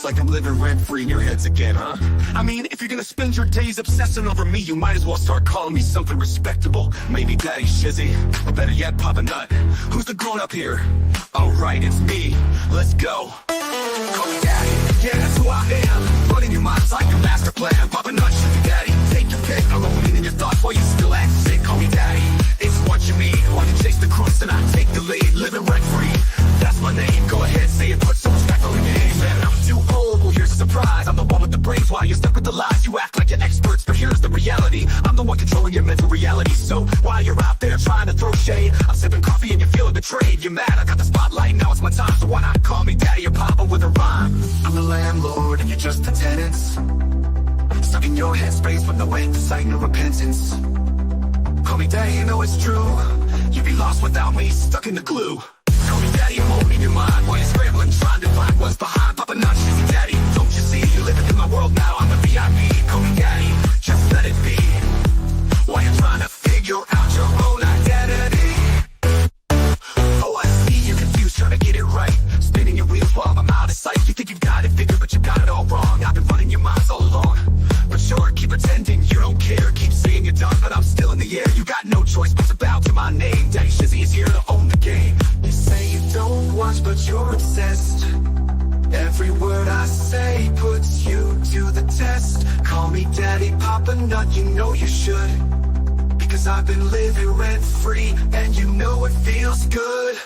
Looks like I'm living rent-free in your heads again, huh? I mean, if you're gonna spend your days obsessing over me, you might as well start calling me something respectable. Maybe Daddy Shizzy, or better yet, Papa Nut. Who's the grown-up here? Alright, it's me. Let's go. Call me Daddy, yeah, that's who I am. Running your mind's like a master plan. Papa Nut, Shizzy Daddy, take your pick. I'm owning in your thoughts while you still act sick. Call me Daddy, it's what you mean. Want to chase the crust and I take the lead. Living rent-free, that's my name. Go ahead, say it, put some respect on the name. Man, I'm too old, well here's a surprise. I'm the one with the brains while you're stuck with the lies. You act like you're experts, but here's the reality. I'm the one controlling your mental reality. So while you're out there trying to throw shade, I'm sipping coffee and you're feeling betrayed. You're mad, I got the spotlight, now it's my time. So why not call me Daddy or Papa with a rhyme? I'm the landlord and you're just the tenants, stuck in your headspace with no end to sight, no repentance. Call me Daddy, you know it's true. You'd be lost without me, stuck in the glue. Call me Daddy, I'm owning your mind while you're scrambling, trying to find what's behind. Papa Nut, Shizzy Daddy, don't you see? You're living in my world now, I'm the VIP. Call me Daddy, just let it be. While you're trying to figure out your own identity. Oh, I see you're confused, trying to get it right. Spinning your wheels while I'm out of sight. You think you've got it figured, but you got it all wrong. I've been running your minds all along. But sure, keep pretending you don't care. Keep saying you're done, but I'm still in the air. You got no choice but to bow to my name. Daddy Shizzy is here to own the game. You say you don't watch, but you're obsessed. Every word I say puts you to the test. Call me Daddy, Papa Nut, you know you should. Because I've been living rent-free, and you know it feels good.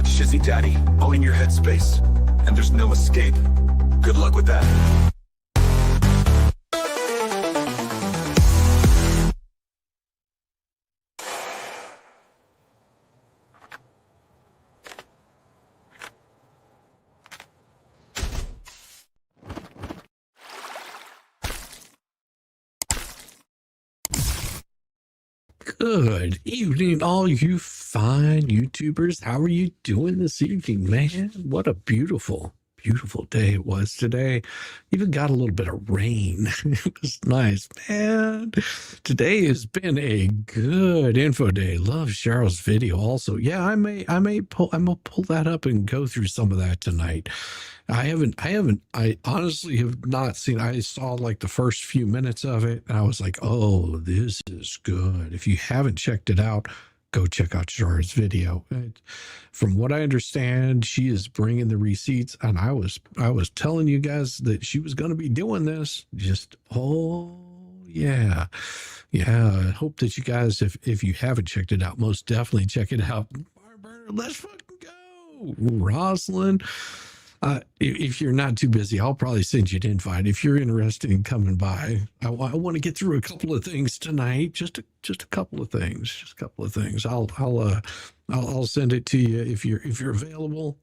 Shizzy Daddy, owning your headspace, and there's no escape. Good luck with that. Good evening, all you fine YouTubers. How are you doing this evening, man? What a beautiful, beautiful day it was today. Even got a little bit of rain. It was nice, man. Today has been a good info day. Love Cheryl's video also. Yeah, I'm gonna pull that up and go through some of that tonight. I honestly have not seen. I saw like the first few minutes of it and I was like, oh, this is good. If you haven't checked it out, go check out Shara's video. From what I understand, she is bringing the receipts, and I was telling you guys that she was going to be doing this. Just, oh yeah. I hope that you guys, if you haven't checked it out, most definitely check it out. Barber, let's fucking go. Rosalind. If you're not too busy, I'll probably send you an invite if you're interested in coming by. I want to get through a couple of things tonight, just a couple of things. I'll send it to you if you're available.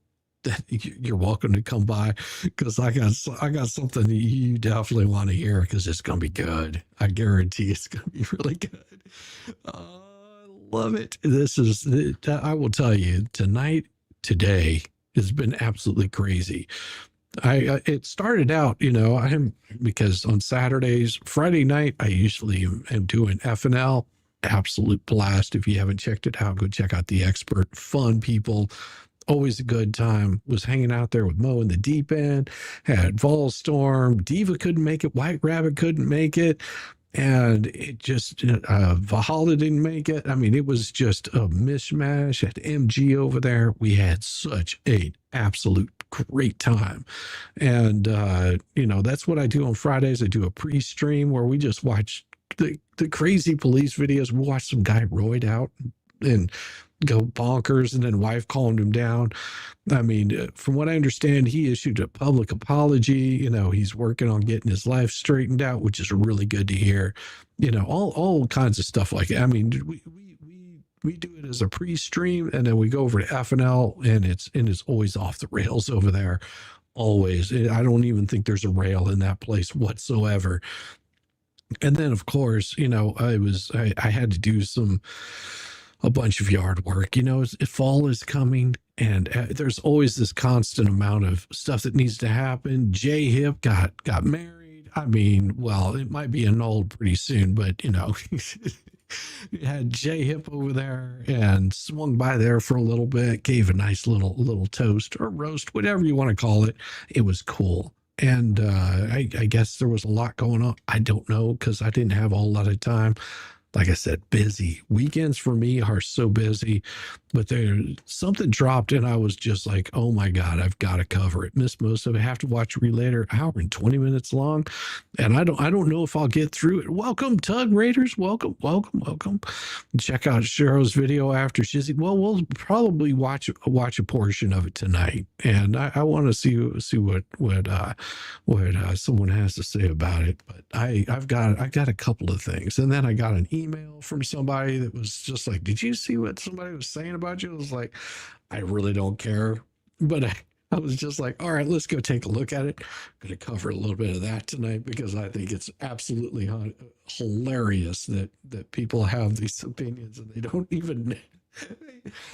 You're welcome to come by, because I got something that you definitely want to hear, because it's gonna be good. I guarantee it's gonna be really good. Love it. I will tell you, today has been absolutely crazy. It started out, because on Saturdays, Friday night, I usually am doing FNL. Absolute blast. If you haven't checked it out, go check out The Expert. Fun people. Always a good time. Was hanging out there with Mo in the deep end. Had Volstorm. Diva couldn't make it. White Rabbit couldn't make it. And it just, Valhalla didn't make it. I mean, it was just a mishmash. At MG over there, we had such an absolute great time. And, that's what I do on Fridays. I do a pre-stream where we just watch the crazy police videos. We watch some guy roid out and go bonkers, and then wife calmed him down. I mean, from what I understand, he issued a public apology. He's working on getting his life straightened out, which is really good to hear. All kinds of stuff like that. I mean, do it as a pre-stream, and then we go over to FNL, and it's always off the rails over there. Always. I don't even think there's a rail in that place whatsoever. And then, of course, I had to do a bunch of yard work. Fall is coming, and there's always this constant amount of stuff that needs to happen. J Hip got married. I mean, well, it might be annulled pretty soon, but you had J Hip over there and swung by there for a little bit, gave a nice little toast or roast, whatever you want to call it. It was cool. And I guess there was a lot going on. I don't know, because I didn't have a whole lot of time. Like I said, busy. Weekends for me are so busy, but something dropped and I was just like, oh my God, I've got to cover it. Missed most of it. Have to watch a later, hour and 20 minutes long. And I don't know if I'll get through it. Welcome, Tug Raiders. Welcome. Check out Cheryl's video after Shizzy. Well, we'll probably watch a portion of it tonight. And I want to see what someone has to say about it. But I've got a couple of things. And then I got an email from somebody that was just like, did you see what somebody was saying about you? I was like, I really don't care. But I was just like, all right, let's go take a look at it. I'm going to cover a little bit of that tonight, because I think it's absolutely hilarious that people have these opinions and they don't even,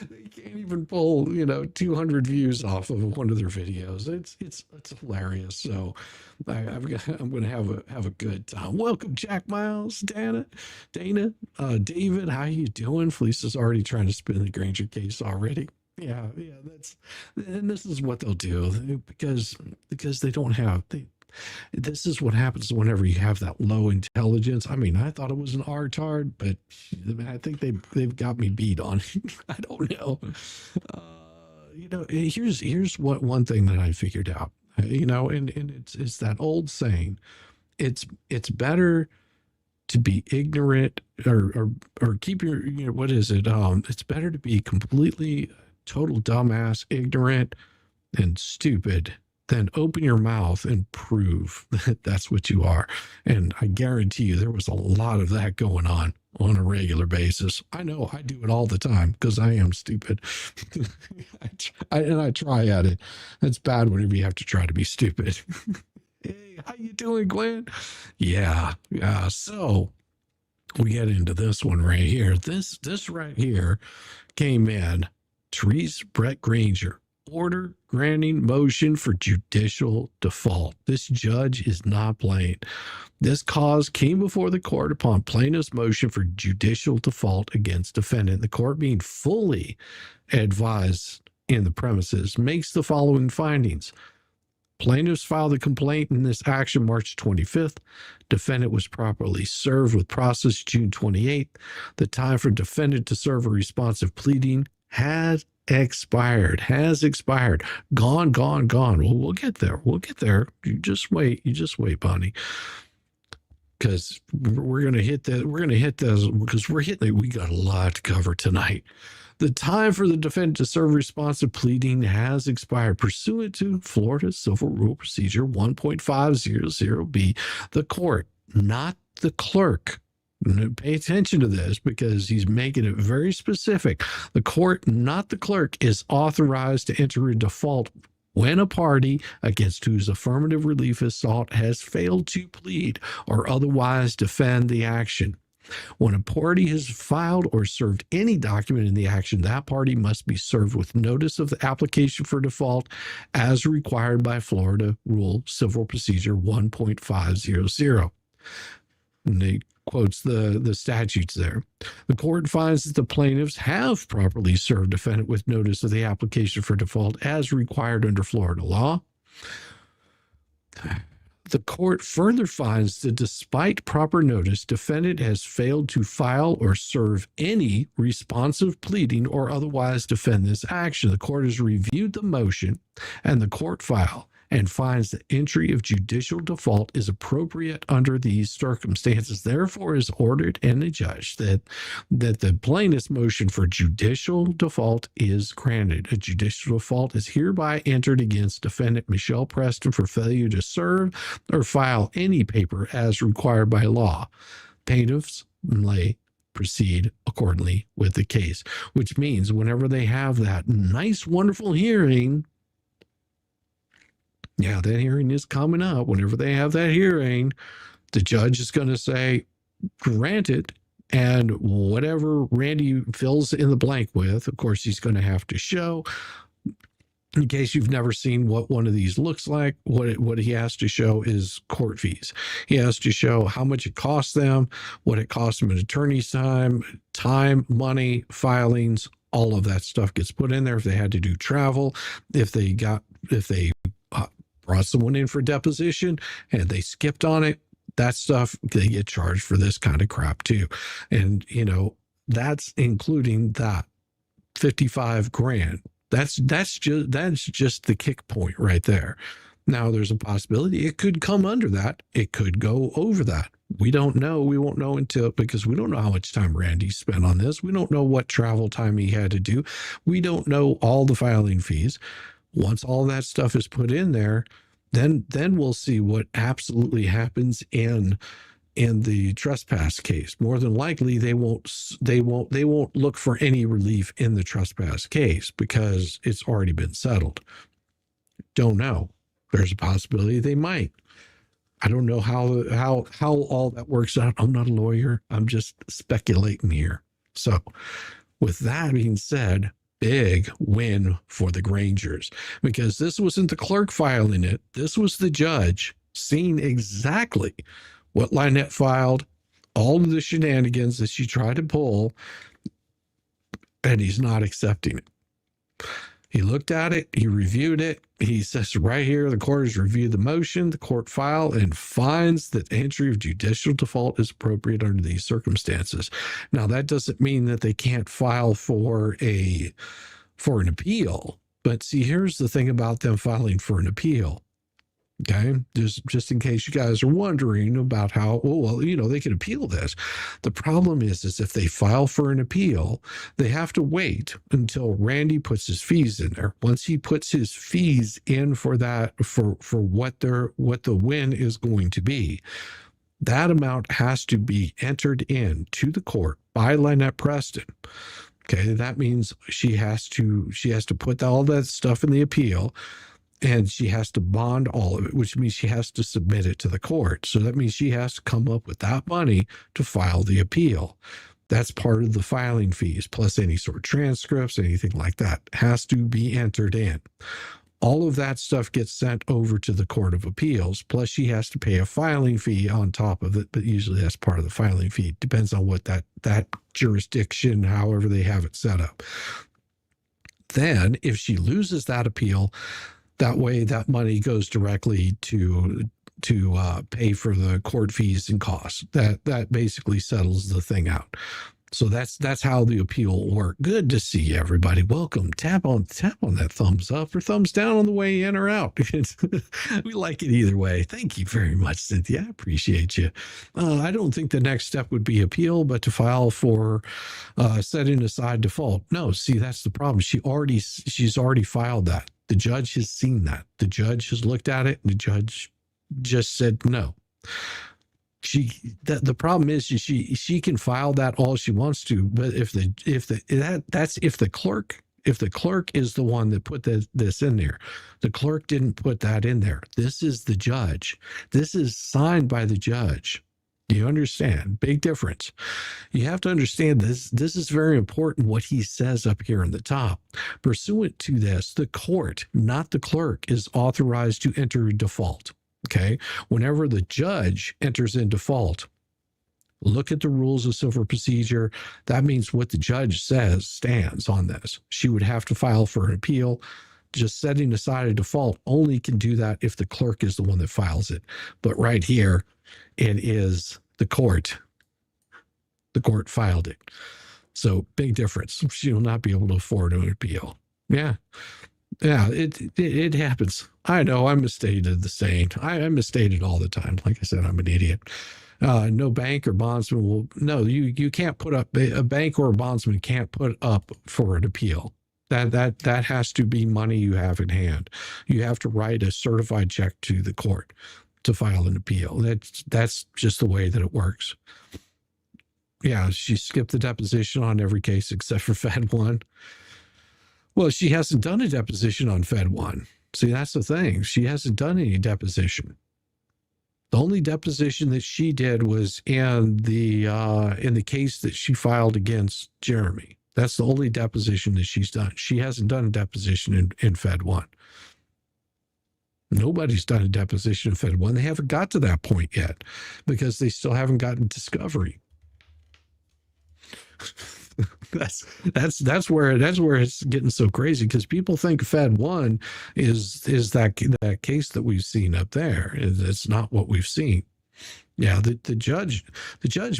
they can't even pull 200 views off of one of their videos. It's hilarious. So I'm gonna have a good time. Welcome, Jack Miles, Dana, David. How you doing? Felisa's already trying to spin the Granger case already. Yeah. And this is what they'll do, because they don't have. This is what happens whenever you have that low intelligence. I mean, I thought it was an R-tard, but I think they've got me beat on it. I don't know. Here's what one thing that I figured out. And it's that old saying. It's better to be ignorant or keep your what is it? It's better to be completely total dumbass, ignorant, and stupid than open your mouth and prove that that's what you are. And I guarantee you there was a lot of that going on a regular basis. I know I do it all the time because I am stupid. I try at it. It's bad whenever you have to try to be stupid. Hey, how you doing, Glenn? Yeah. So we get into this one right here. This right here came in. Therese Brett Granger. Order granting motion for judicial default. This judge is not playing. This cause came before the court upon plaintiff's motion for judicial default against defendant. The court, being fully advised in the premises, makes the following findings. Plaintiffs filed a complaint in this action March 25th. Defendant was properly served with process June 28th. The time for defendant to serve a responsive pleading has expired. Gone. Well, we'll get there. You just wait, Bonnie. Because we're gonna hit that. Because we got a lot to cover tonight. The time for the defendant to serve responsive pleading has expired pursuant to Florida Civil Rule Procedure 1.500B. The court, not the clerk. Pay attention to this because he's making it very specific. The court, not the clerk, is authorized to enter a default when a party against whose affirmative relief is sought has failed to plead or otherwise defend the action. When a party has filed or served any document in the action, that party must be served with notice of the application for default as required by Florida Rule Civil Procedure 1.500. And they quotes the statutes there. The court finds that the plaintiffs have properly served defendant with notice of the application for default as required under Florida law. The court further finds that despite proper notice, defendant has failed to file or serve any responsive pleading or otherwise defend this action. The court has reviewed the motion and the court file and finds that entry of judicial default is appropriate under these circumstances. Therefore, is ordered and adjudged that the plaintiff's motion for judicial default is granted. A judicial default is hereby entered against defendant Michelle Preston for failure to serve or file any paper as required by law. Plaintiffs may proceed accordingly with the case, which means whenever they have that nice, wonderful hearing, yeah, that hearing is coming up. Whenever they have that hearing, the judge is going to say, granted, and whatever Randy fills in the blank with, of course, he's going to have to show. In case you've never seen what one of these looks like, what he has to show is court fees. He has to show how much it costs them, what it costs them in attorney's time, money, filings, all of that stuff gets put in there. If they had to do travel, if they brought someone in for deposition and they skipped on it, that stuff, they get charged for this kind of crap too. And, that's including that 55 grand. That's just the kick point right there. Now there's a possibility it could come under that. It could go over that. We don't know. We won't know because we don't know how much time Randy spent on this. We don't know what travel time he had to do. We don't know all the filing fees. Once all that stuff is put in there, then we'll see what absolutely happens in the trespass case. More than likely, they won't look for any relief in the trespass case because it's already been settled. Don't know. There's a possibility they might. I don't know how all that works out. I'm not a lawyer. I'm just speculating here. So, with that being said, big win for the Grangers, because this wasn't the clerk filing it. This was the judge seeing exactly what Lynette filed, all of the shenanigans that she tried to pull, and he's not accepting it. He looked at it, he reviewed it. He says right here, the court has reviewed the motion, the court file, and finds that entry of judicial default is appropriate under these circumstances. Now, that doesn't mean that they can't file for an appeal. But see, here's the thing about them filing for an appeal. Okay, just in case you guys are wondering about how, they can appeal this. The problem is if they file for an appeal, they have to wait until Randy puts his fees in there. Once he puts his fees in for that, for what the win is going to be, that amount has to be entered in to the court by Lynette Preston. Okay, that means she has to put all that stuff in the appeal. And she has to bond all of it, which means she has to submit it to the court. So that means she has to come up with that money to file the appeal. That's part of the filing fees, plus any sort of transcripts, anything like that has to be entered in. All of that stuff gets sent over to the Court of Appeals, plus she has to pay a filing fee on top of it, but usually that's part of the filing fee. Depends on what that jurisdiction, however they have it set up. Then if she loses that appeal, that way, that money goes directly to pay for the court fees and costs. That basically settles the thing out. So that's how the appeal will work. Good to see everybody. Welcome. Tap on that thumbs up or thumbs down on the way in or out. We like it either way. Thank you very much, Cynthia. I appreciate you. I don't think the next step would be appeal, but to file for setting aside default. No, see, that's the problem. She's already filed that. The judge has seen that. The judge has looked at it, and the judge just said no. The problem is she can file that all she wants to, but if the clerk is the one that put this in there, the clerk didn't put that in there. This is the judge. This is signed by the judge. Do you understand? Big difference. You have to understand this. This is very important what he says up here in the top. Pursuant to this, the court, not the clerk, is authorized to enter default. Okay? Whenever the judge enters in default, look at the rules of civil procedure. That means what the judge says stands on this. She would have to file for an appeal. Just setting aside a default only can do that if the clerk is the one that files it. But right here, it is the court. The court filed it. So big difference. She will not be able to afford an appeal. Yeah. Yeah, it happens. I know I'm misstated the same. I misstate it all the time. Like I said, I'm an idiot. No bank or bondsman will, no, you can't put up, a bank or a bondsman can't put up for an appeal. That has to be money you have in hand. You have to write a certified check to the court to file an appeal. That's just the way that it works. Yeah, she skipped the deposition on every case except for Fed 1. Well, she hasn't done a deposition on Fed 1. See, that's the thing. She hasn't done any deposition. The only deposition that she did was in the case that she filed against Jeremy. That's the only deposition that she's done. She hasn't done a deposition in Fed 1. Nobody's done a deposition in Fed 1. They haven't got to that point yet because they still haven't gotten discovery. that's where it's getting so crazy, because people think Fed 1 is that case that we've seen up there. It's not what we've seen. Yeah, the judge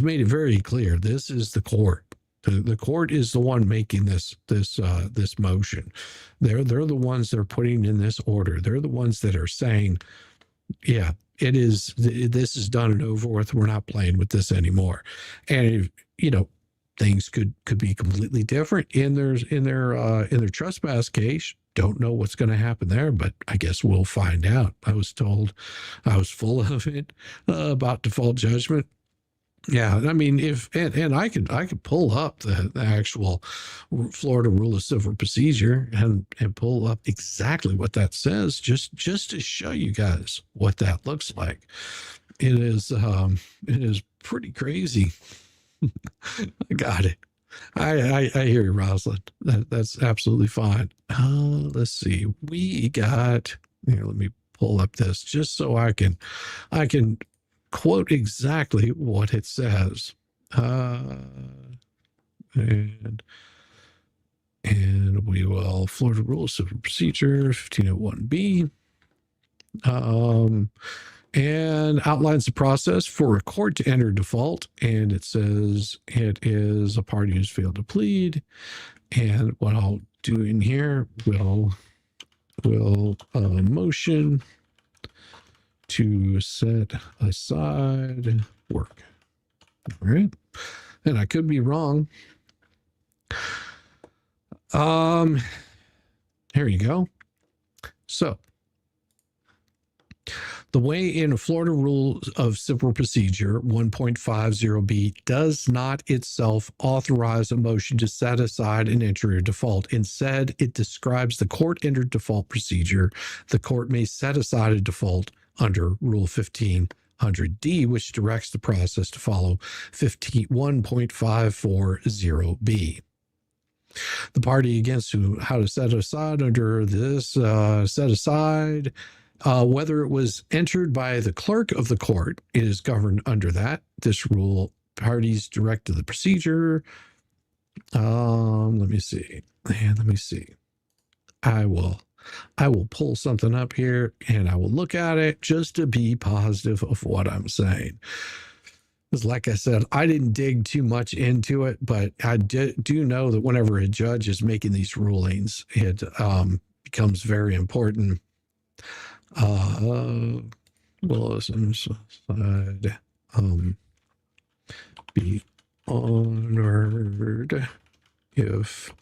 made it very clear. This is the court. The court is the one making this motion. They're the ones that are putting in this order. They're the ones that are saying, yeah, this is done and over with. We're not playing with this anymore. And things could be completely different in their trespass case. Don't know what's going to happen there, but I guess we'll find out. I was told I was full of it about default judgment. Yeah, I mean, and I could pull up the actual Florida Rule of Civil Procedure and pull up exactly what that says, just to show you guys what that looks like. It is pretty crazy. I got it. I hear you, Rosalind. That's absolutely fine. Let's see. We got here. Let me pull up this just so I can quote exactly what it says. And we will Florida Rules of Procedure 1501B. And outlines the process for a court to enter default. And it says it is a party who's failed to plead. And what I'll do in here, will motion to set aside work. All right. And I could be wrong. Here you go. So the way in Florida Rules of Civil Procedure 1.50b does not itself authorize a motion to set aside an entry or default. Instead, it describes the court-entered default procedure. The court may set aside a default under Rule 1500D, which directs the process to follow 1.540b. The party against how to set aside under this set aside, whether it was entered by the clerk of the court, is governed under that. This rule, parties direct to the procedure. Let me see. I will pull something up here and I will look at it just to be positive of what I'm saying. Because like I said, I didn't dig too much into it, but I do know that whenever a judge is making these rulings, it becomes very important. Will side be honored if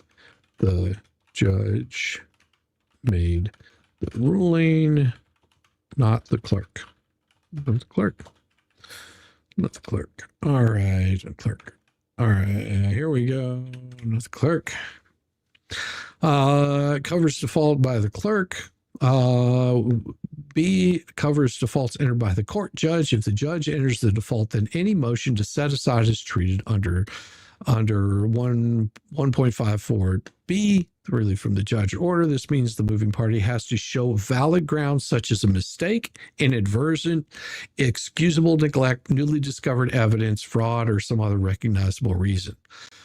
the judge made the ruling, not the clerk. Not the clerk. Not the clerk. All right, the clerk. All right, here we go. Not the clerk. Covers default by the clerk. B, covers defaults entered by the court judge. If the judge enters the default, then any motion to set aside is treated under 1.54b, really from the judge order. This means the moving party has to show valid grounds such as a mistake, inadvertent, excusable neglect, newly discovered evidence, fraud, or some other recognizable reason.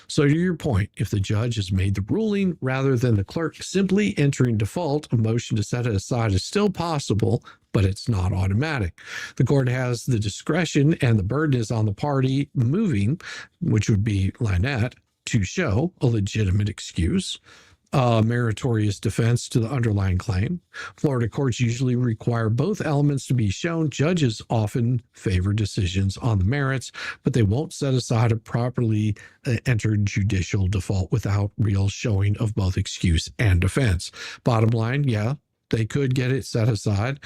So to your point, if the judge has made the ruling rather than the clerk simply entering default, a motion to set it aside is still possible, but it's not automatic. The court has the discretion and the burden is on the party moving, which would be Lynette, to show a legitimate excuse, meritorious defense to the underlying claim. Florida courts usually require both elements to be shown. Judges often favor decisions on the merits, but they won't set aside a properly entered judicial default without real showing of both excuse and defense. Bottom line, yeah, they could get it set aside,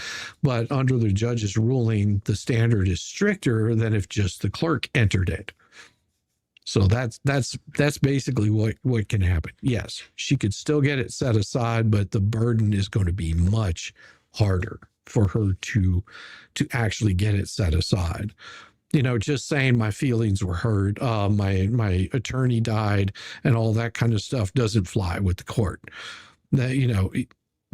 but under the judge's ruling, the standard is stricter than if just the clerk entered it. So that's basically what can happen. Yes, she could still get it set aside, but the burden is going to be much harder for her to actually get it set aside. Just saying my feelings were hurt, my attorney died, and all that kind of stuff doesn't fly with the court. That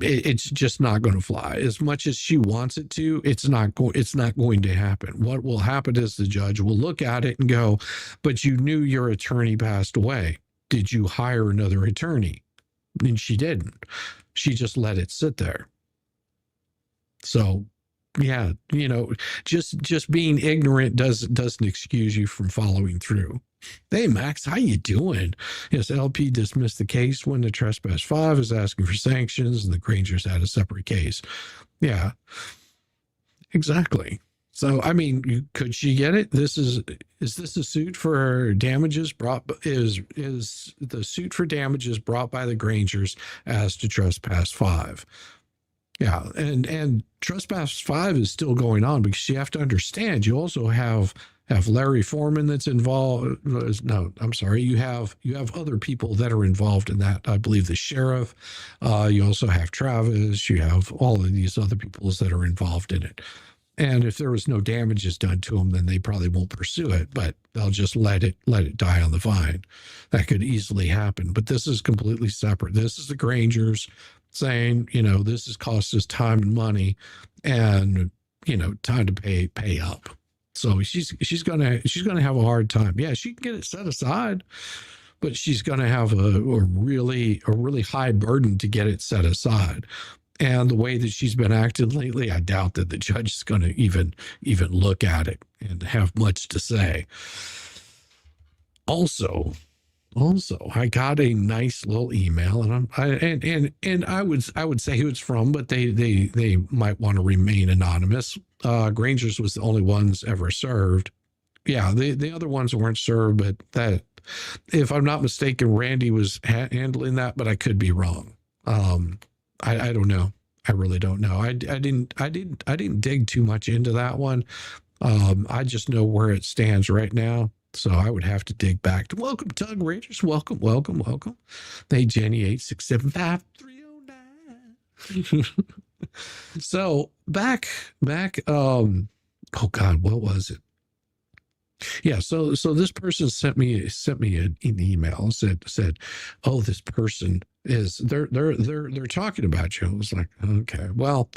it's just not going to fly. As much as she wants it to, it's not going to happen. What will happen is the judge will look at it and go, "But you knew your attorney passed away. Did you hire another attorney?" And she didn't. She just let it sit there. So yeah, just being ignorant doesn't excuse you from following through. Hey Max, how you doing? Yes, LP dismissed the case when the trespass 5 is asking for sanctions and the Grangers had a separate case. Yeah, exactly. So I mean, could she get it? Is this a suit for damages brought? Is the suit for damages brought by the Grangers as to trespass 5? Yeah, and trespass 5 is still going on because you have to understand. You also have Larry Foreman that's involved. No, I'm sorry. You have other people that are involved in that. I believe the sheriff. You also have Travis. You have all of these other people that are involved in it. And if there was no damages done to them, then they probably won't pursue it. But they'll just let it die on the vine. That could easily happen. But this is completely separate. This is the Grangers saying, this has cost us time and money, and time to pay up. So she's gonna have a hard time. Yeah, she can get it set aside, but she's gonna have a really high burden to get it set aside. And the way that she's been acting lately, I doubt that the judge is going to even look at it and have much to say. Also, I got a nice little email, and I would say who it's from, but they might want to remain anonymous. Granger's was the only ones ever served. Yeah, the other ones weren't served, but that, if I'm not mistaken, Randy was handling that, but I could be wrong. I don't know. I really don't know. I didn't dig too much into that one. I just know where it stands right now. So I would have to dig back to welcome Tug Rangers. Welcome. Hey, Jenny 8675309. So back, oh God, what was it? Yeah, so this person sent me an email, said, "Oh, this person is they're talking about you." I was like, okay, well,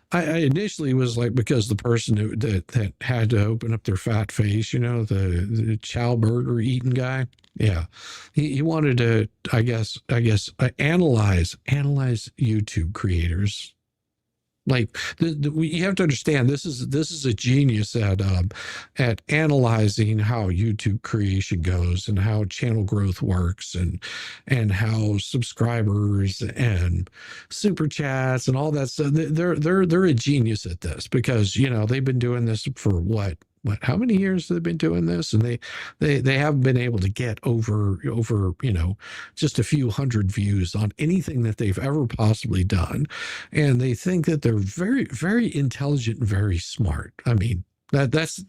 I initially was like, because the person that had to open up their fat face, the chow burger eating guy. Yeah, he wanted to, I guess, analyze YouTube creators. Like you have to understand, this is a genius at analyzing how YouTube creation goes and how channel growth works and how subscribers and super chats and all that stuff. They're a genius at this, because they've been doing this for what how many years have they been doing this, and they haven't been able to get over just a few hundred views on anything that they've ever possibly done, and they think that they're very, very intelligent and very smart. I mean, that's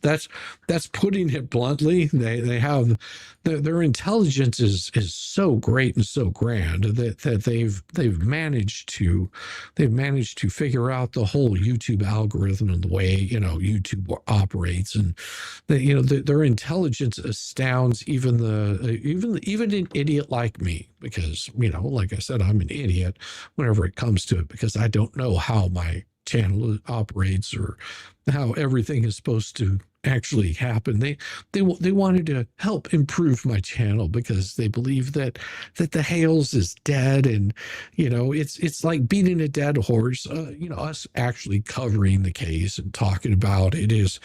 putting it bluntly. They have their intelligence is so great and so grand that they've managed to figure out the whole YouTube algorithm and the way YouTube operates, and their intelligence astounds even an idiot like me, because like I said, I'm an idiot whenever it comes to it, because I don't know how my channel operates or how everything is supposed to actually happen. They wanted to help improve my channel because they believe that the Hales is dead, and it's like beating a dead horse. Us actually covering the case and talking about it is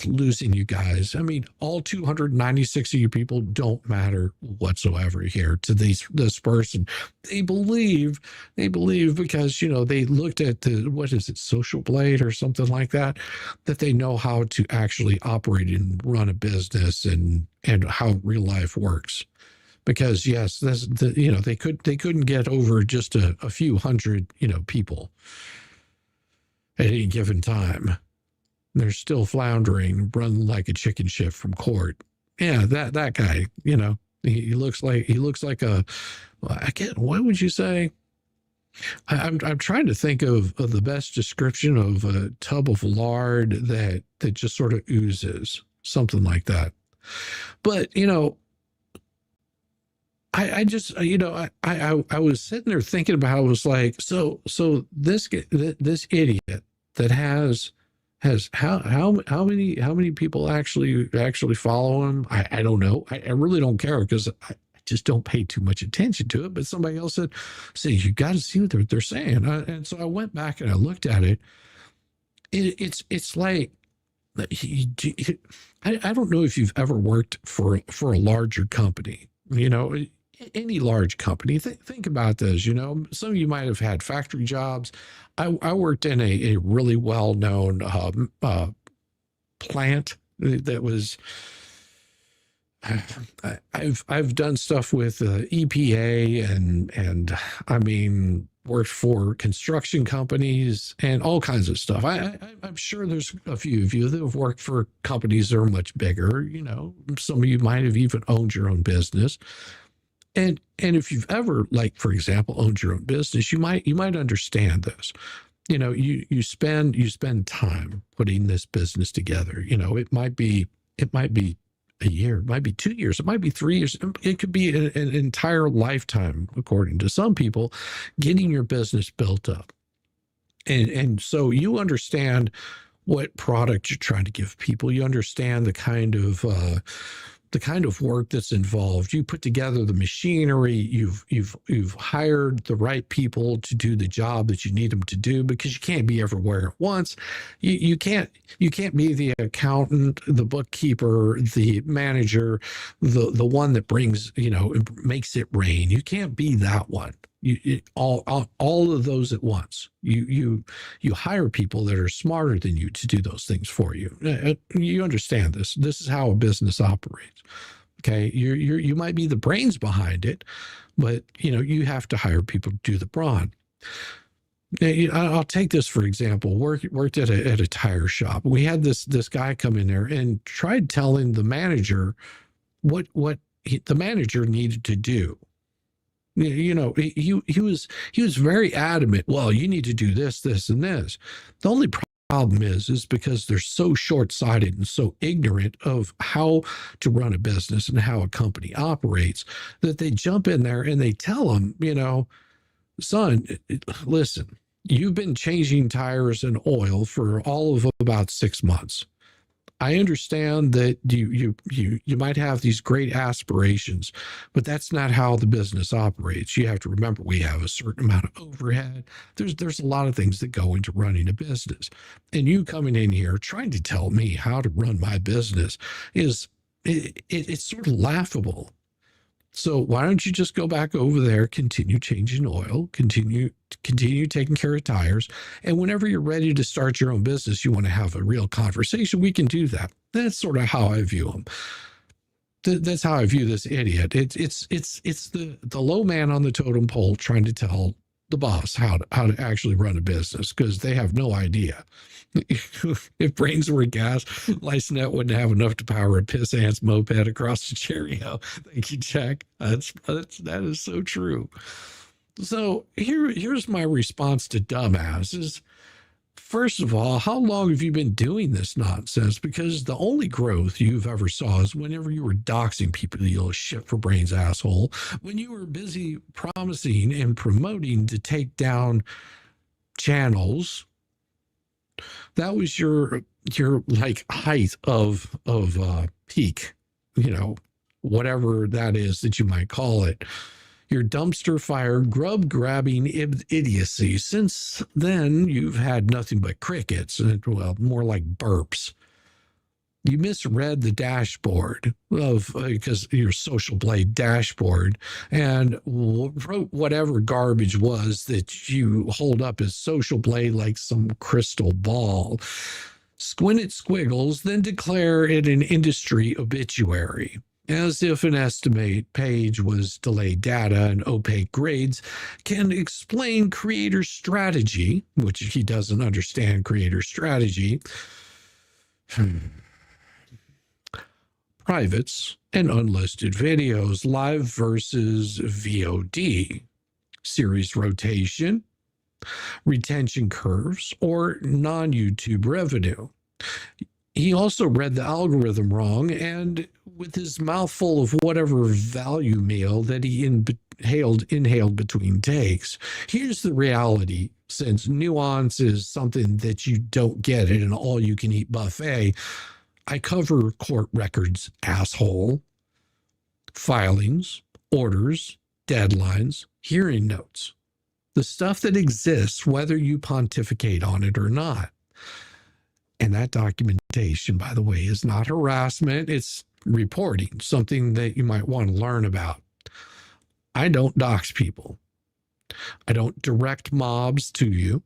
losing you guys. I mean, all 296 of you people don't matter whatsoever here to this person. They believe because they looked at the Social Blade or something like that they know how to actually operate and run a business and how real life works. Because yes, they couldn't get over just a few hundred people at any given time. They're still floundering, run like a chicken ship from court. Yeah, that guy, he looks like a, I can't, what would you say? I'm trying to think of the best description of a tub of lard that just sort of oozes, something like that. But I just I was sitting there thinking about, I was like, so this idiot that has how many people actually follow him? I don't know. I really don't care, because I just don't pay too much attention to it. But somebody else said you got to see what they're saying. And so I went back and I looked at it. It's like, I don't know if you've ever worked for a larger company. Any large company. Think about this. Some of you might have had factory jobs. I worked in a really well-known plant that was. I've done stuff with EPA and I mean, worked for construction companies and all kinds of stuff. I'm sure there's a few of you that have worked for companies that are much bigger. Some of you might have even owned your own business. And if you've ever, like, for example, owned your own business, you might understand this. You spend time putting this business together. It might be a year, it might be 2 years, it might be 3 years, it could be an entire lifetime, according to some people, getting your business built up. And so you understand what product you're trying to give people. You understand the kind of work that's involved. You put together the machinery. You've hired the right people to do the job that you need them to do, because you can't be everywhere at once. You can't be the accountant, the bookkeeper, the manager, the one that brings, makes it rain. You can't be that one. All of those at once. You hire people that are smarter than you to do those things for you. You understand this. This is how a business operates. Okay, you might be the brains behind it, but you have to hire people to do the brawn. I'll take this for example. Worked at a tire shop. We had this guy come in there and tried telling the manager what the manager needed to do. He was very adamant. Well, you need to do this, this, and this. The only problem is because they're so short-sighted and so ignorant of how to run a business and how a company operates, that they jump in there and they tell them, son, listen, you've been changing tires and oil for all of about 6 months. I understand that you might have these great aspirations, but that's not how the business operates. You have to remember, we have a certain amount of overhead. There's a lot of things that go into running a business. And you coming in here trying to tell me how to run my business it's sort of laughable. So why don't you just go back over there, continue changing oil, continue taking care of tires, and whenever you're ready to start your own business, you want to have a real conversation, we can do that. That's sort of how I view him. That's how I view this idiot. It's the low man on the totem pole trying to tell the boss how to actually run a business, because they have no idea. If brains were gas, Lysonet wouldn't have enough to power a piss ant's moped across the Cheerio. Thank you, Jack. That is so true. So here's my response to dumbass is, first of all, how long have you been doing this nonsense? Because the only growth you've ever saw is whenever you were doxing people, you little shit for brains asshole, when you were busy promising and promoting to take down channels. That was your like height of peak, whatever that is that you might call it. Your dumpster fire, grub grabbing idiocy. Since then, you've had nothing but crickets, and well, more like burps. You misread the dashboard because your Social Blade dashboard, and wrote whatever garbage was that you hold up as Social Blade like some crystal ball. Squint at squiggles, then declare it an industry obituary, as if an estimate page was delayed data and opaque grades can explain creator strategy, which he doesn't understand creator strategy. privates, and unlisted videos, live versus VOD, series rotation, retention curves, or non-YouTube revenue. He also read the algorithm wrong, and with his mouth full of whatever value meal that he inhaled between takes. Here's the reality, since nuance is something that you don't get at an all-you-can-eat buffet. I cover court records, asshole, filings, orders, deadlines, hearing notes, the stuff that exists whether you pontificate on it or not. And that documentation, by the way, is not harassment. It's reporting, something that you might want to learn about. I don't dox people. I don't direct mobs to you.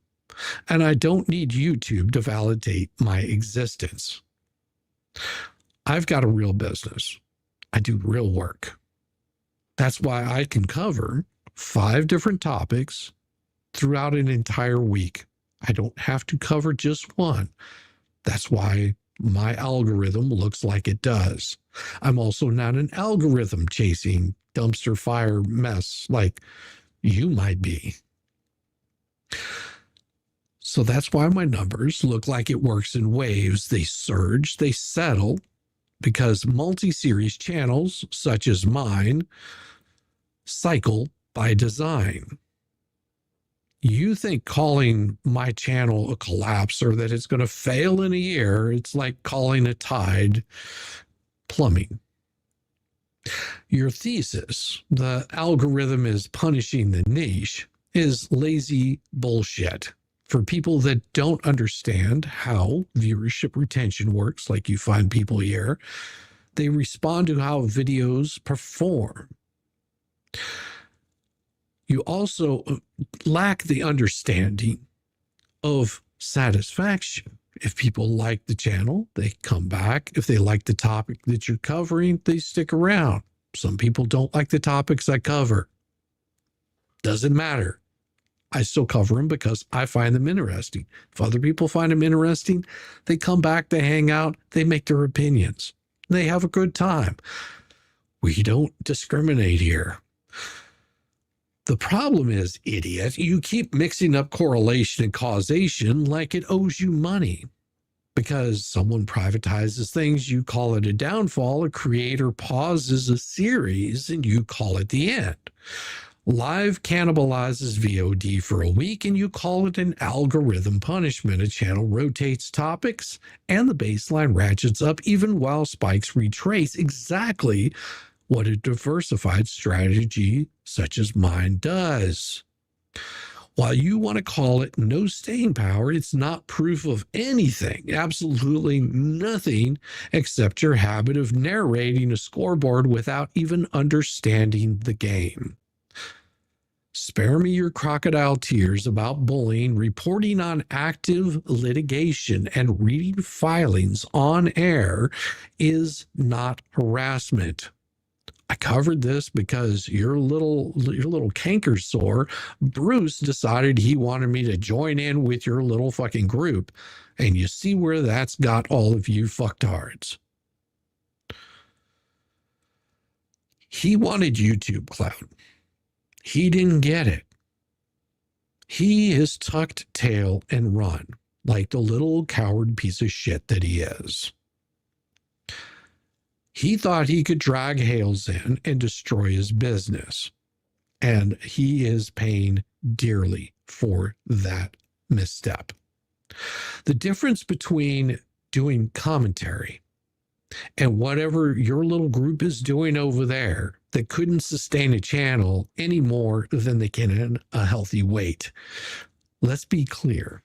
And I don't need YouTube to validate my existence. I've got a real business. I do real work. That's why I can cover 5 different topics throughout an entire week. I don't have to cover just one. That's why my algorithm looks like it does. I'm also not an algorithm chasing dumpster fire mess like you might be. So that's why my numbers look like it works in waves. They surge, they settle, because multi-series channels, such as mine, cycle by design. You think calling my channel a collapse or that it's going to fail in a year, it's like calling a tide plumbing. Your thesis, the algorithm is punishing the niche, is lazy bullshit for people that don't understand how viewership retention works, like you find people here. They respond to how videos perform. You also lack the understanding of satisfaction. If people like the channel, they come back. If they like the topic that you're covering, they stick around. Some people don't like the topics I cover. Doesn't matter. I still cover them because I find them interesting. If other people find them interesting, they come back, they hang out, they make their opinions. They have a good time. We don't discriminate here. The problem is, idiot, you keep mixing up correlation and causation like it owes you money. Because someone privatizes things, you call it a downfall. A creator pauses a series and you call it the end. Live cannibalizes VOD for a week and you call it an algorithm punishment. A channel rotates topics and the baseline ratchets up even while spikes retrace exactly what a diversified strategy such as mine does. While you want to call it no staying power, it's not proof of anything, absolutely nothing, except your habit of narrating a scoreboard without even understanding the game. Spare me your crocodile tears about bullying, reporting on active litigation, and reading filings on air is not harassment. I covered this because your little canker sore, Bruce, decided he wanted me to join in with your little fucking group. And you see where that's got all of you fucktards. He wanted YouTube clout. He didn't get it. He has tucked tail and run like the little coward piece of shit that he is. He thought he could drag Hales in and destroy his business. And he is paying dearly for that misstep. The difference between doing commentary and whatever your little group is doing over there that couldn't sustain a channel any more than they can in a healthy weight. Let's be clear.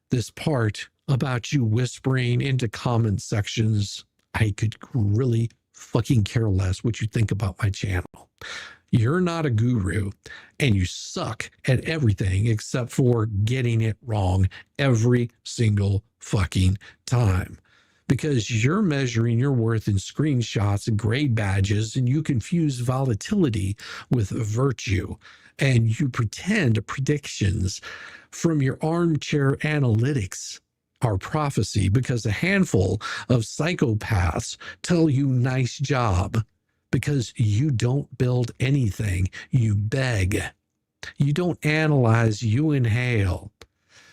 This part about you whispering into comment sections, I could really fucking care less what you think about my channel. You're not a guru and you suck at everything except for getting it wrong every single fucking time. Because you're measuring your worth in screenshots and grade badges, and you confuse volatility with virtue, and you pretend predictions from your armchair analytics our prophecy because a handful of psychopaths tell you nice job because you don't build anything, you beg. You don't analyze, you inhale.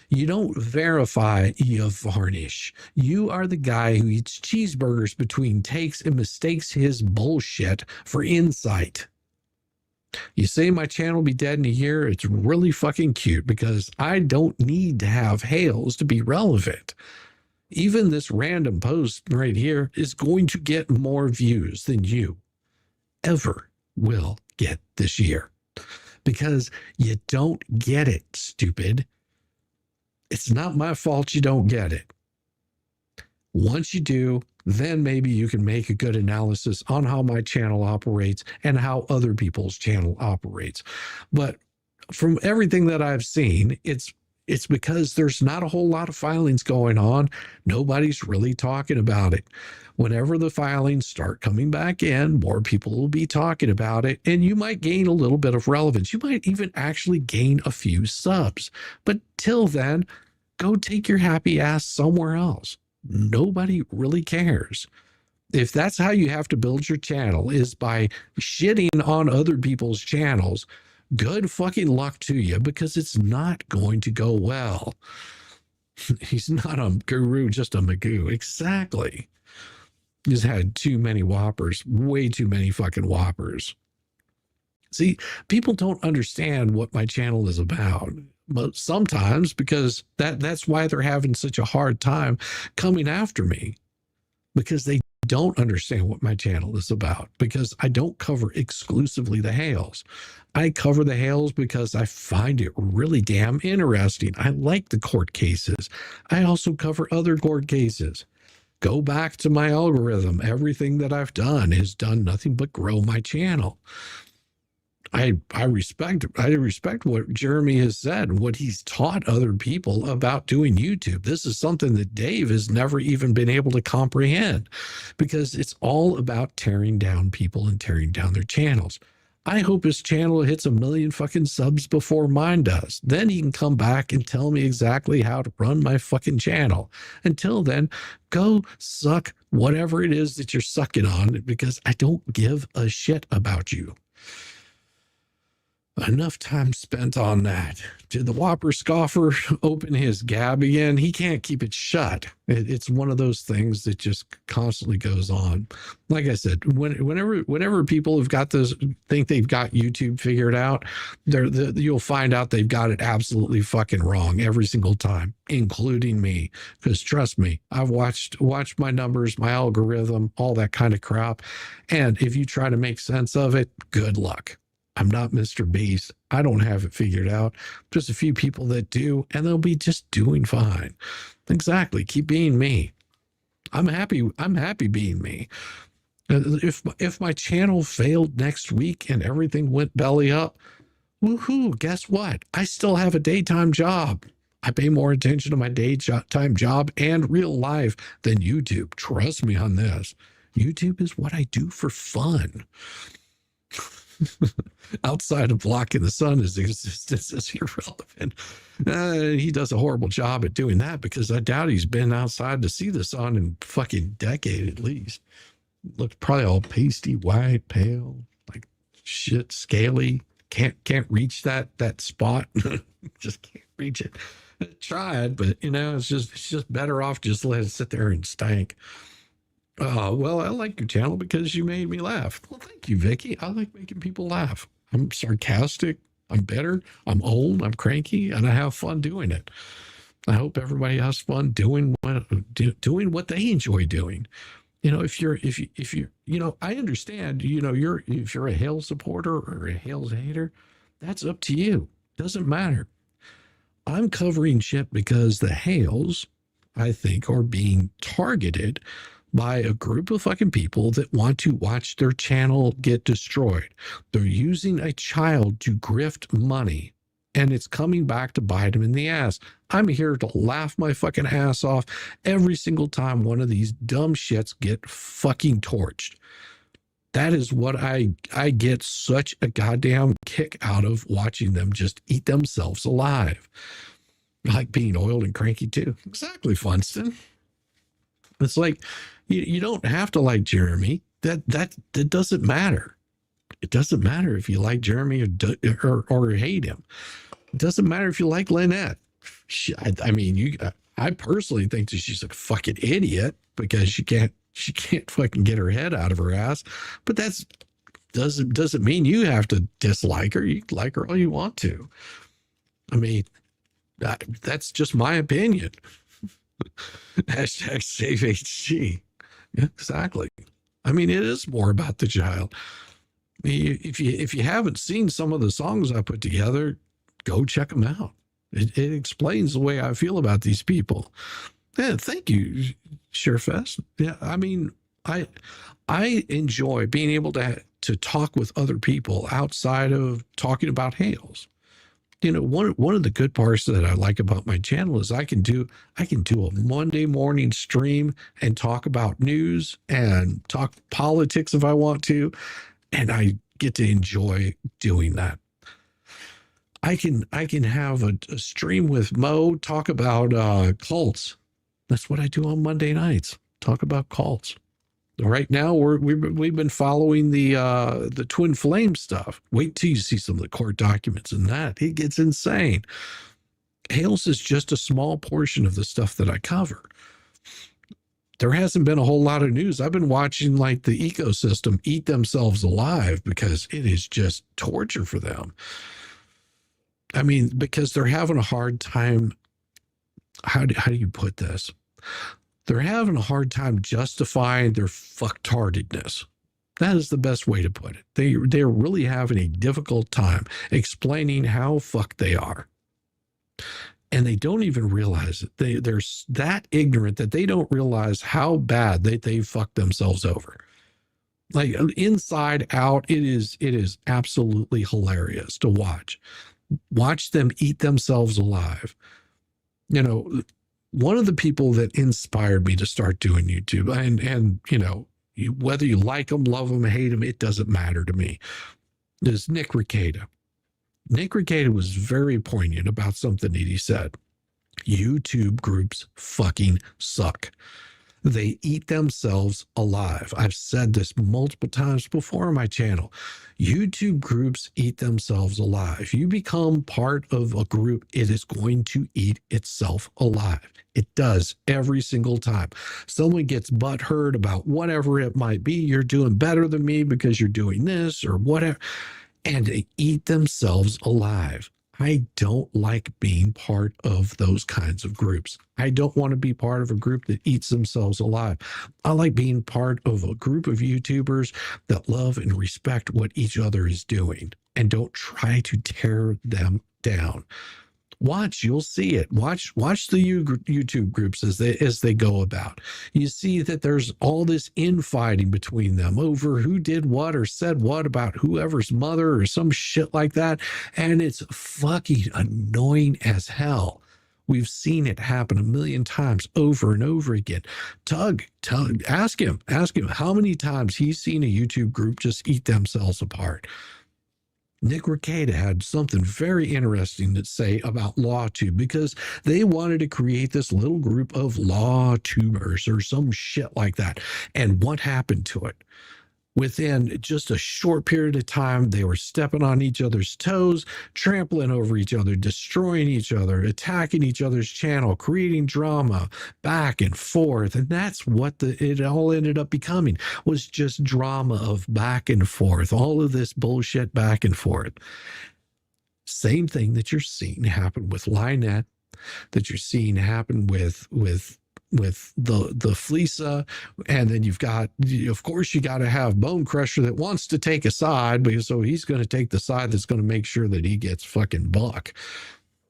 You don't verify, you varnish. You are the guy who eats cheeseburgers between takes and mistakes his bullshit for insight. You say my channel will be dead in a year. It's really fucking cute because I don't need to have Hales to be relevant. Even this random post right here is going to get more views than you ever will get this year because you don't get it, stupid. It's not my fault you don't get it. Once you do, then maybe you can make a good analysis on how my channel operates and how other people's channel operates. But from everything that I've seen, it's because there's not a whole lot of filings going on. Nobody's really talking about it. Whenever the filings start coming back in, more people will be talking about it, and you might gain a little bit of relevance. You might even actually gain a few subs. But till then, go take your happy ass somewhere else. Nobody really cares. If that's how you have to build your channel, is by shitting on other people's channels, good fucking luck to you, because it's not going to go well. He's not a guru, just a magoo. Exactly. He's had too many whoppers, way too many fucking whoppers. See, people don't understand what my channel is about. But sometimes, because that's why they're having such a hard time coming after me, because they don't understand what my channel is about, because I don't cover exclusively the Hales. I cover the Hales because I find it really damn interesting. I like the court cases. I also cover other court cases. Go back to my algorithm. Everything that I've done has done nothing but grow my channel. I respect what Jeremy has said, what he's taught other people about doing YouTube. This is something that Dave has never even been able to comprehend, because it's all about tearing down people and tearing down their channels. I hope his channel hits 1 million fucking subs before mine does. Then he can come back and tell me exactly how to run my fucking channel. Until then, go suck whatever it is that you're sucking on, because I don't give a shit about you. Enough time spent on that. Did the Whopper scoffer open his gab again? He can't keep it shut. It's one of those things that just constantly goes on. Like I said, whenever people have got this, think they've got YouTube figured out, you'll find out they've got it absolutely fucking wrong every single time, including me. Because trust me, I've watched my numbers, my algorithm, all that kind of crap. And if you try to make sense of it, good luck. I'm not Mr. Beast. I don't have it figured out. Just a few people that do, and they'll be just doing fine. Exactly. Keep being me. I'm happy being me. If my channel failed next week and everything went belly up, woohoo, guess what? I still have a daytime job. I pay more attention to my daytime job and real life than YouTube. Trust me on this. YouTube is what I do for fun. Outside of blocking the sun, his existence is irrelevant. He does a horrible job at doing that, because I doubt he's been outside to see the sun in fucking decade at least. Looks probably all pasty white, pale, like shit, scaly. Can't reach that spot. Just can't reach it. I tried, but it's just better off just let it sit there and stank. Well, I like your channel because you made me laugh. Well, thank you, Vicky. I like making people laugh. I'm sarcastic. I'm bitter. I'm old. I'm cranky, and I have fun doing it. I hope everybody has fun doing what they enjoy doing. If you're, I understand. If you're a Hales supporter or a Hales hater, that's up to you. Doesn't matter. I'm covering shit because the Hales, I think, are being targeted by a group of fucking people that want to watch their channel get destroyed. They're using a child to grift money, and it's coming back to bite them in the ass. I'm here to laugh my fucking ass off every single time one of these dumb shits get fucking torched. That is what I get such a goddamn kick out of, watching them just eat themselves alive. I like being oiled and cranky too. Exactly, Funston. It's like you don't have to like Jeremy. That doesn't matter. It doesn't matter if you like Jeremy or hate him. It doesn't matter if you like Lynette. I mean, I personally think that she's a fucking idiot because she can't fucking get her head out of her ass. But that's doesn't mean you have to dislike her. You can like her all you want to. I mean, that's just my opinion. Hashtag save HG. Yeah, exactly. I mean, it is more about the child. If you haven't seen some of the songs I put together, go check them out. It explains the way I feel about these people. Yeah, thank you, Surefest. Yeah, I mean, I enjoy being able to talk with other people outside of talking about Hales. You know, one of the good parts that I like about my channel is I can do a Monday morning stream and talk about news and talk politics if I want to, and I get to enjoy doing that. I can have a stream with Mo, talk about cults. That's what I do on Monday nights. Talk about cults. Right now we've been following the twin flame stuff. Wait till you see some of the court documents and that. It gets insane. Hales is just a small portion of the stuff that I cover. There hasn't been a whole lot of news. I've been watching like the ecosystem eat themselves alive because it is just torture for them. I mean, because they're having a hard time. How do you put this? They're having a hard time justifying their fucktardedness. That is the best way to put it. They're really having a difficult time explaining how fucked they are. And they don't even realize it. They're that ignorant that they don't realize how bad they fucked themselves over. Like inside out, it is absolutely hilarious to watch. Watch them eat themselves alive. You know, one of the people that inspired me to start doing YouTube, and you know, whether you like them, love them, hate them, it doesn't matter to me, is Nick Rekieta. Nick Rekieta was very poignant about something that he said. YouTube groups fucking suck. They eat themselves alive. I've said this multiple times before on my channel. YouTube groups eat themselves alive. You become part of a group, it is going to eat itself alive. It does every single time. Someone gets butthurt about whatever it might be. You're doing better than me because you're doing this or whatever. And they eat themselves alive. I don't like being part of those kinds of groups. I don't want to be part of a group that eats themselves alive. I like being part of a group of YouTubers that love and respect what each other is doing and don't try to tear them down. Watch, you'll see it. Watch the YouTube groups as they go about. You see that there's all this infighting between them over who did what or said what about whoever's mother or some shit like that. And it's fucking annoying as hell. We've seen it happen a million times over and over again. Tug, ask him how many times he's seen a YouTube group just eat themselves apart. Nick Rekieta had something very interesting to say about LawTube because they wanted to create this little group of LawTubers or some shit like that. And what happened to it? Within just a short period of time, they were stepping on each other's toes, trampling over each other, destroying each other, attacking each other's channel, creating drama back and forth. And that's what it all ended up becoming, was just drama of back and forth, all of this bullshit back and forth. Same thing that you're seeing happen with Lynette, that you're seeing happen with the Fleesa, and then you've got, of course, you got to have Bone Crusher that wants to take a side, because so he's going to take the side that's going to make sure that he gets fucking buck,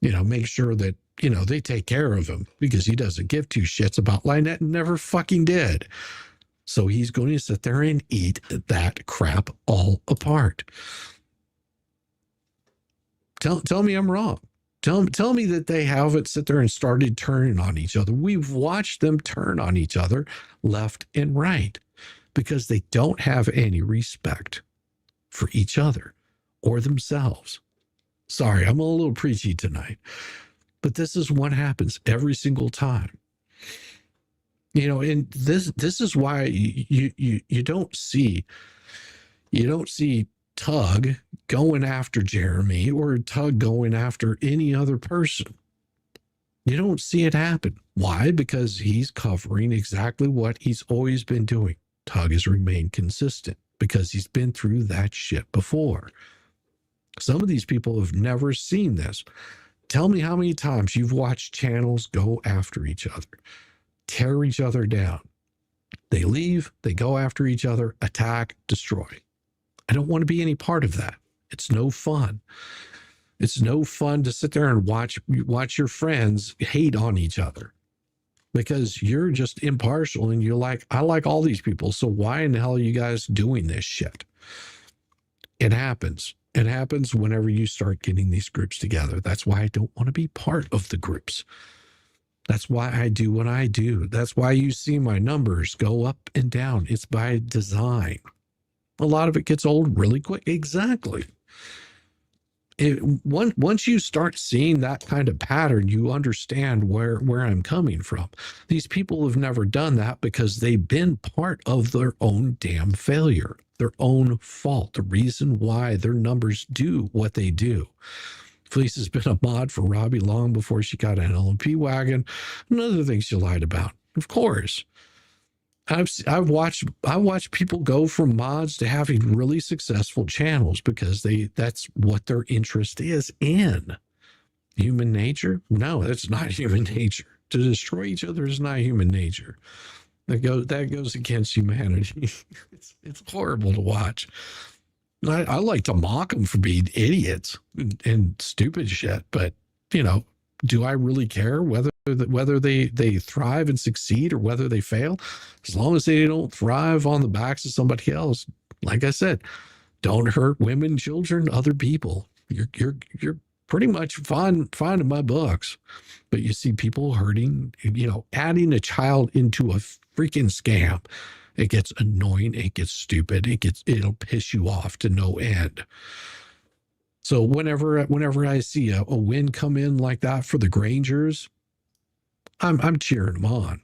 you know, make sure that, you know, they take care of him because he doesn't give two shits about Lynette and never fucking did. So he's going to sit there and eat that crap all apart. Tell me I'm wrong. Tell me that they haven't sit there and started turning on each other. We've watched them turn on each other left and right because they don't have any respect for each other or themselves. Sorry, I'm a little preachy tonight. But this is what happens every single time. And this is why you don't see Tug going after Jeremy or Tug going after any other person. You don't see it happen. Why? Because he's covering exactly what he's always been doing. Tug has remained consistent because he's been through that shit before. Some of these people have never seen this. Tell me how many times you've watched channels go after each other, tear each other down. They leave, they go after each other, attack, destroy. I don't want to be any part of that. It's no fun. It's no fun to sit there and watch your friends hate on each other because you're just impartial and you're like, I like all these people. So why in the hell are you guys doing this shit? It happens. It happens whenever you start getting these groups together. That's why I don't want to be part of the groups. That's why I do what I do. That's why you see my numbers go up and down. It's by design. A lot of it gets old really quick. Exactly. Once you start seeing that kind of pattern, you understand where I'm coming from. These people have never done that because they've been part of their own damn failure, their own fault, the reason why their numbers do what they do. Felice has been a mod for Robbie long before she got an LMP wagon. Another thing she lied about, of course. I've watched people go from mods to having really successful channels because that's what their interest is in. Human nature? No, that's not human nature. To destroy each other is not human nature. That goes against humanity. It's horrible to watch. I like to mock them for being idiots and stupid shit, but do I really care whether they thrive and succeed or whether they fail? As long as they don't thrive on the backs of somebody else, like I said, don't hurt women, children, other people. You're pretty much fine in my books. But you see people hurting, adding a child into a freaking scam. It gets annoying, it gets stupid, it'll piss you off to no end. So whenever I see a win come in like that for the Grangers, I'm cheering them on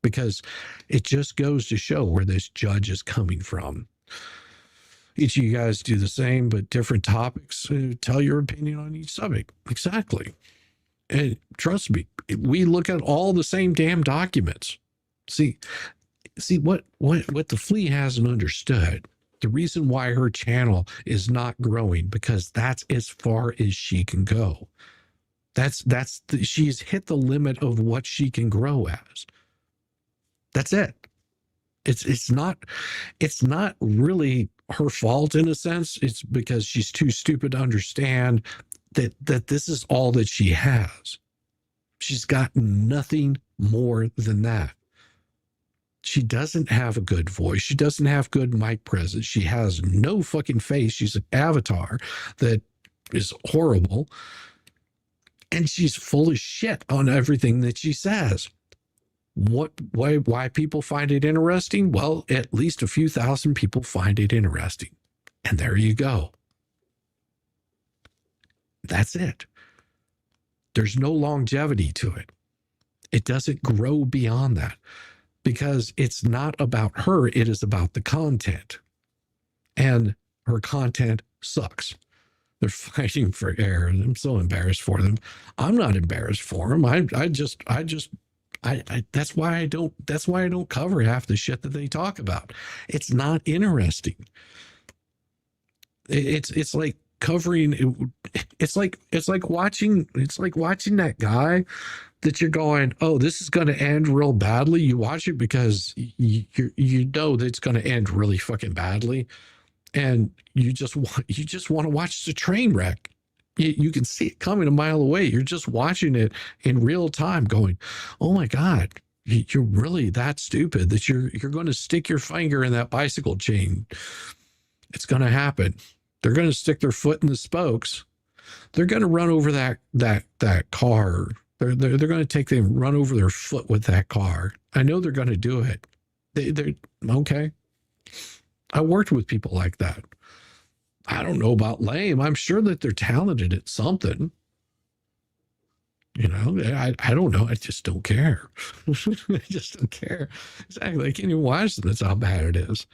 because it just goes to show where this judge is coming from. Each of you guys do the same, but different topics. Tell your opinion on each subject. Exactly. And trust me, we look at all the same damn documents. See what the flea hasn't understood. The reason why her channel is not growing because that's as far as she can go. She's hit the limit of what she can grow as. That's it. It's not really her fault in a sense. It's because she's too stupid to understand that this is all that she has. She's got nothing more than that. She doesn't have a good voice. She doesn't have good mic presence. She has no fucking face. She's an avatar that is horrible. And she's full of shit on everything that she says. Why people find it interesting? Well, at least a few thousand people find it interesting. And there you go. That's it. There's no longevity to it. It doesn't grow beyond that. Because it's not about her, it is about the content. And her content sucks. They're fighting for air, and I'm so embarrassed for them. I'm not embarrassed for them. That's why I don't cover half the shit that they talk about. It's not interesting. It's like covering. It's like watching that guy that you're going, oh, this is going to end real badly. You watch it because you know that it's going to end really fucking badly, and you just want to watch the train wreck. You can see it coming a mile away. You're just watching it in real time, going, oh my god, you're really that stupid that you're going to stick your finger in that bicycle chain. It's going to happen. They're going to stick their foot in the spokes. They're going to run over that car. They're going to take them, run over their foot with that car. I know they're going to do it. They're okay. I worked with people like that. I don't know about lame. I'm sure that they're talented at something. You know, I don't know. I just don't care. I just don't care. Exactly. I can't even watch them. That's how bad it is.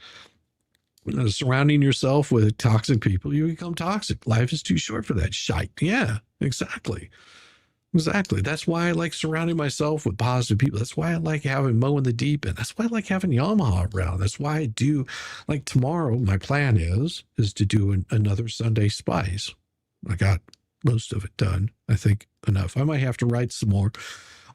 Surrounding yourself with toxic people, you become toxic. Life is too short for that shite. Yeah, exactly. Exactly. That's why I like surrounding myself with positive people. That's why I like having Mo in the deep end. That's why I like having Yamaha around. That's why I do, like, tomorrow, my plan is to do another Sunday Spice. I got most of it done. I think enough. I might have to write some more.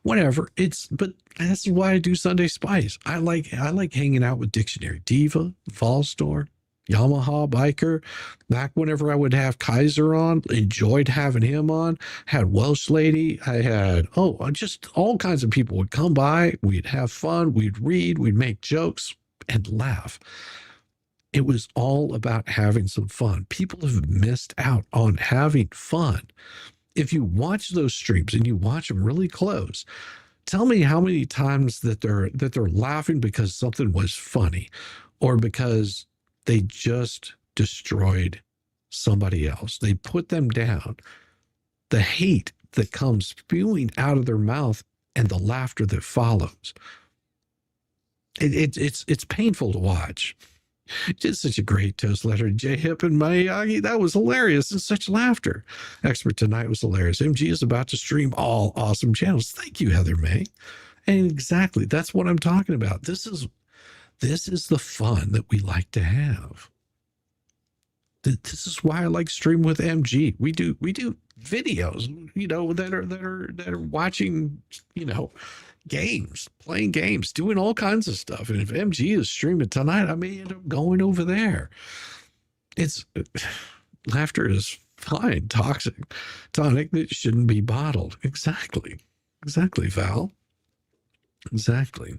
Whatever. But that's why I do Sunday Spice. I like hanging out with Dictionary Diva, Fall Store, Yamaha Biker. Back whenever I would have Kaiser on, enjoyed having him on. Had Welsh Lady. I had just all kinds of people would come by. We'd have fun. We'd read. We'd make jokes and laugh. It was all about having some fun. People have missed out on having fun. If you watch those streams and you watch them really close, tell me how many times that they're laughing because something was funny, or because they just destroyed somebody else. They put them down. The hate that comes spewing out of their mouth and the laughter that follows. It's painful to watch. Just such a great toast letter. J Hip and Miyagi. That was hilarious and such laughter. Expert tonight was hilarious. MG is about to stream all awesome channels. Thank you, Heather May. And exactly, that's what I'm talking about. This is the fun that we like to have. This is why I like stream with MG. We do videos, that are watching, games, playing games, doing all kinds of stuff. And if MG is streaming tonight, I may end up going over there. Laughter is fine, toxic, tonic that shouldn't be bottled. Exactly, Val. Exactly.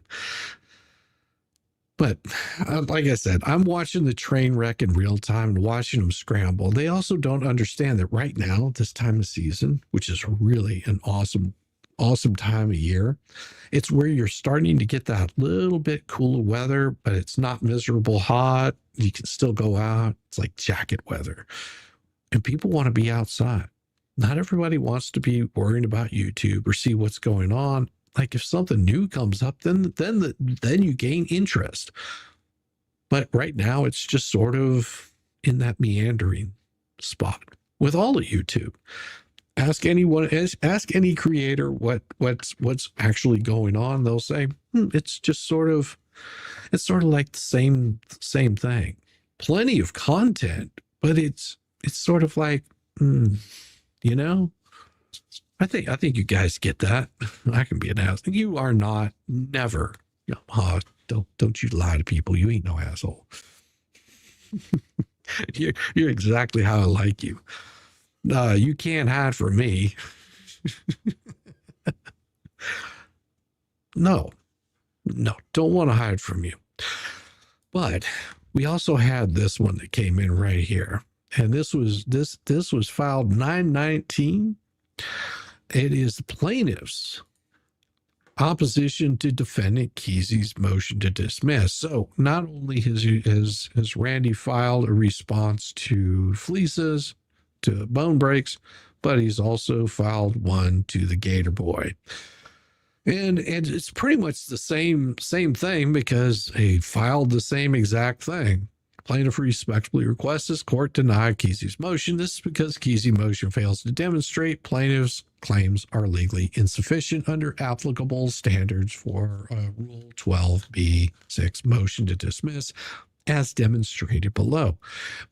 But like I said, I'm watching the train wreck in real time and watching them scramble. They also don't understand that right now, this time of season, which is really an awesome time of year, it's where you're starting to get that little bit cooler weather, but it's not miserable hot. You can still go out. It's like jacket weather. And people want to be outside. Not everybody wants to be worrying about YouTube or see what's going on. Like if something new comes up, then you gain interest. But right now, it's just sort of in that meandering spot with all of YouTube. Ask any creator what's actually going on. They'll say it's sort of like the same thing. Plenty of content, but it's sort of like I think you guys get that. I can be an asshole. You are not, never. Don't you lie to people. You ain't no asshole. You're exactly how I like you. You can't hide from me. No, don't want to hide from you. But we also had this one that came in right here, and this was filed 9/19. It is the plaintiff's opposition to defendant Kesey's motion to dismiss. So not only has Randy filed a response to fleeces, to bone breaks, but he's also filed one to the Gator Boy. And it's pretty much the same thing, because he filed the same exact thing. Plaintiff respectfully requests this court deny Kesey's motion. This is because Kesey's motion fails to demonstrate plaintiff's claims are legally insufficient under applicable standards for Rule 12b-6 motion to dismiss, as demonstrated below.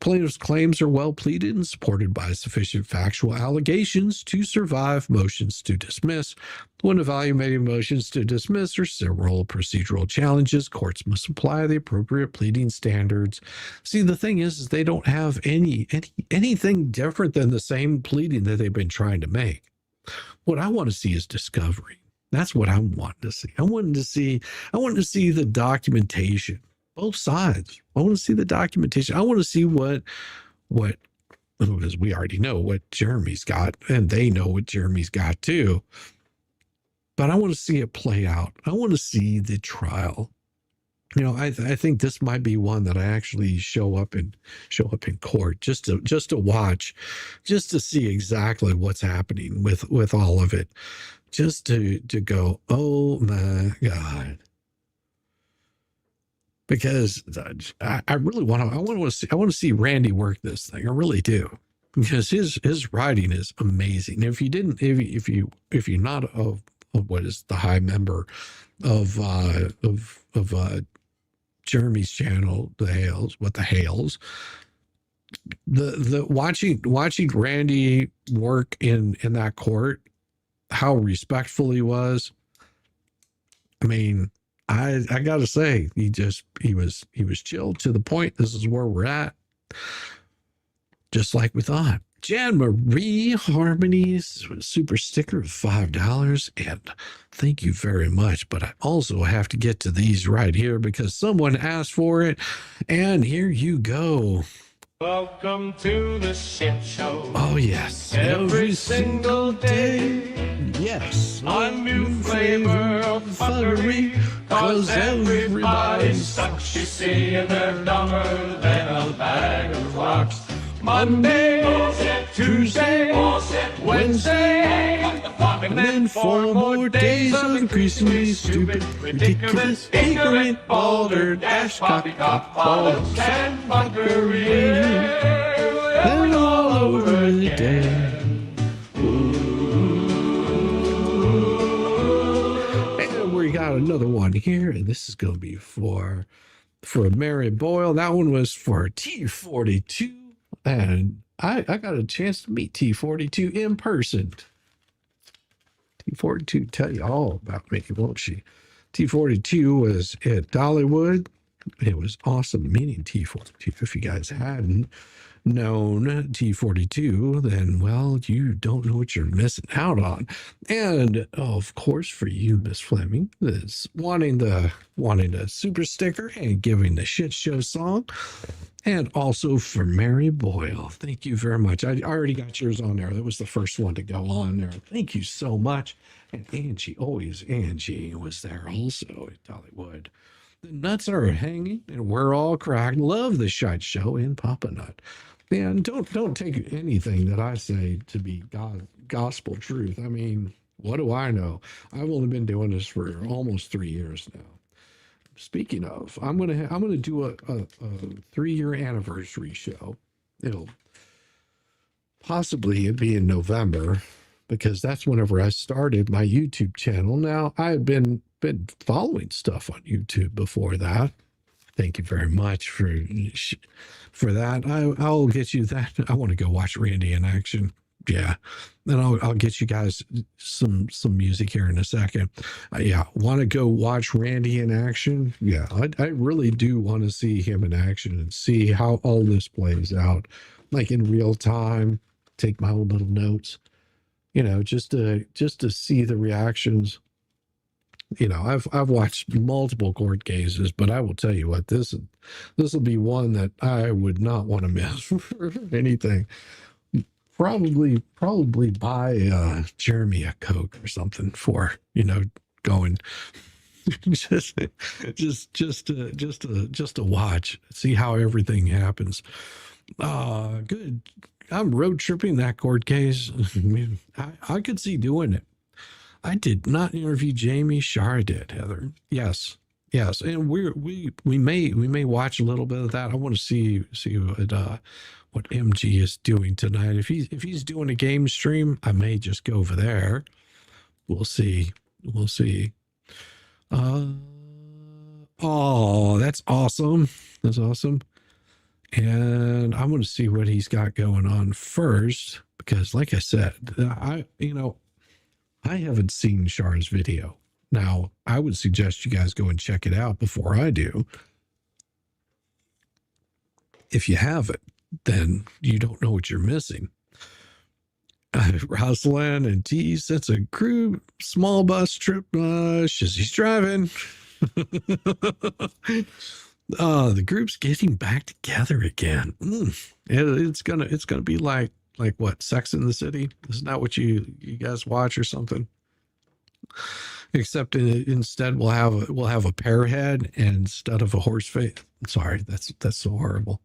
Plaintiff's claims are well pleaded and supported by sufficient factual allegations to survive motions to dismiss. When evaluating motions to dismiss or several procedural challenges, courts must apply the appropriate pleading standards. See, the thing is they don't have anything different than the same pleading that they've been trying to make. What I want to see is discovery. That's what I'm wanting to see. I want to see the documentation. Both sides. I want to see the documentation. I want to see what, because we already know what Jeremy's got, and they know what Jeremy's got too. But I want to see it play out. I want to see the trial. I think this might be one that I actually show up in court just to watch, just to see exactly what's happening with all of it, just to go, oh my God. Because I really want to see Randy work this thing. I really do, because his writing is amazing. If you're not what is the high member of Jeremy's channel, the Hales, the watching Randy work in that court, how respectful he was. I mean, I gotta say, he was chilled to the point. This is where we're at, just like we thought. Jan Marie Harmony's super sticker of $5, and thank you very much. But I also have to get to these right here because someone asked for it, and here you go. Welcome to the shit show. Oh yes, Every single day, yes, a new flavor of fuckery. Cause everybody sucks, you see, and they're dumber than a bag of rocks. Monday, bullshit. Tuesday, bullshit. Wednesday, and then 4 more days of increasingly stupid, ridiculous, ignorant, balder, dash, poppycock, balls, and fuckery. and all over the day. And we got another one here, and this is going to be for Mary Boyle. That one was for T42. And I got a chance to meet T42 in person. T42 tell you all about me, won't she? T42 was at Dollywood. It was awesome meeting T42. If you guys hadn't known T42, then, well, you don't know what you're missing out on. And of course, for you, Miss Fleming, is wanting the super sticker and giving the shit show song. And also for Mary Boyle, thank you very much. I already got yours on there. That was the first one to go on there. Thank you so much. And Angie was there also at Dollywood. The nuts are hanging and we're all cracked. Love the shite show in Papa Nut. And don't take anything that I say to be gospel truth. I mean, what do I know? I've only been doing this for almost 3 years now. Speaking of, I'm gonna do a 3-year anniversary show. It'll possibly be in November, because that's whenever I started my YouTube channel. Now, I've been following stuff on YouTube before that. Thank you very much for that. I'll get you that. I want to go watch Randy in action. Yeah, then I'll get you guys some music here in a second. Yeah, want to go watch Randy in action? Yeah, I really do want to see him in action and see how all this plays out, like in real time. Take my own little notes, just to see the reactions. I've watched multiple court cases, but I will tell you what, this will be one that I would not want to miss for anything. Probably buy Jeremy a Coke or something for going just to watch, see how everything happens. Good. I'm road tripping that court case. I could see doing it. I did not interview Jamie. Shara did, Heather. Yes, and we may watch a little bit of that. I want to see what MG is doing tonight. If he's doing a game stream, I may just go over there. We'll see. Oh, that's awesome. And I'm going to see what he's got going on first, because like I said, I haven't seen Char's video. Now, I would suggest you guys go and check it out before I do. If you haven't, then you don't know what you're missing. Rosalind and T, since a crew small bus trip, Shizzy's driving. The group's getting back together again. It's gonna be like what, Sex in the City? Isn't that what you guys watch or something? except instead we'll have a pear head instead of a horse face. Sorry, that's so horrible.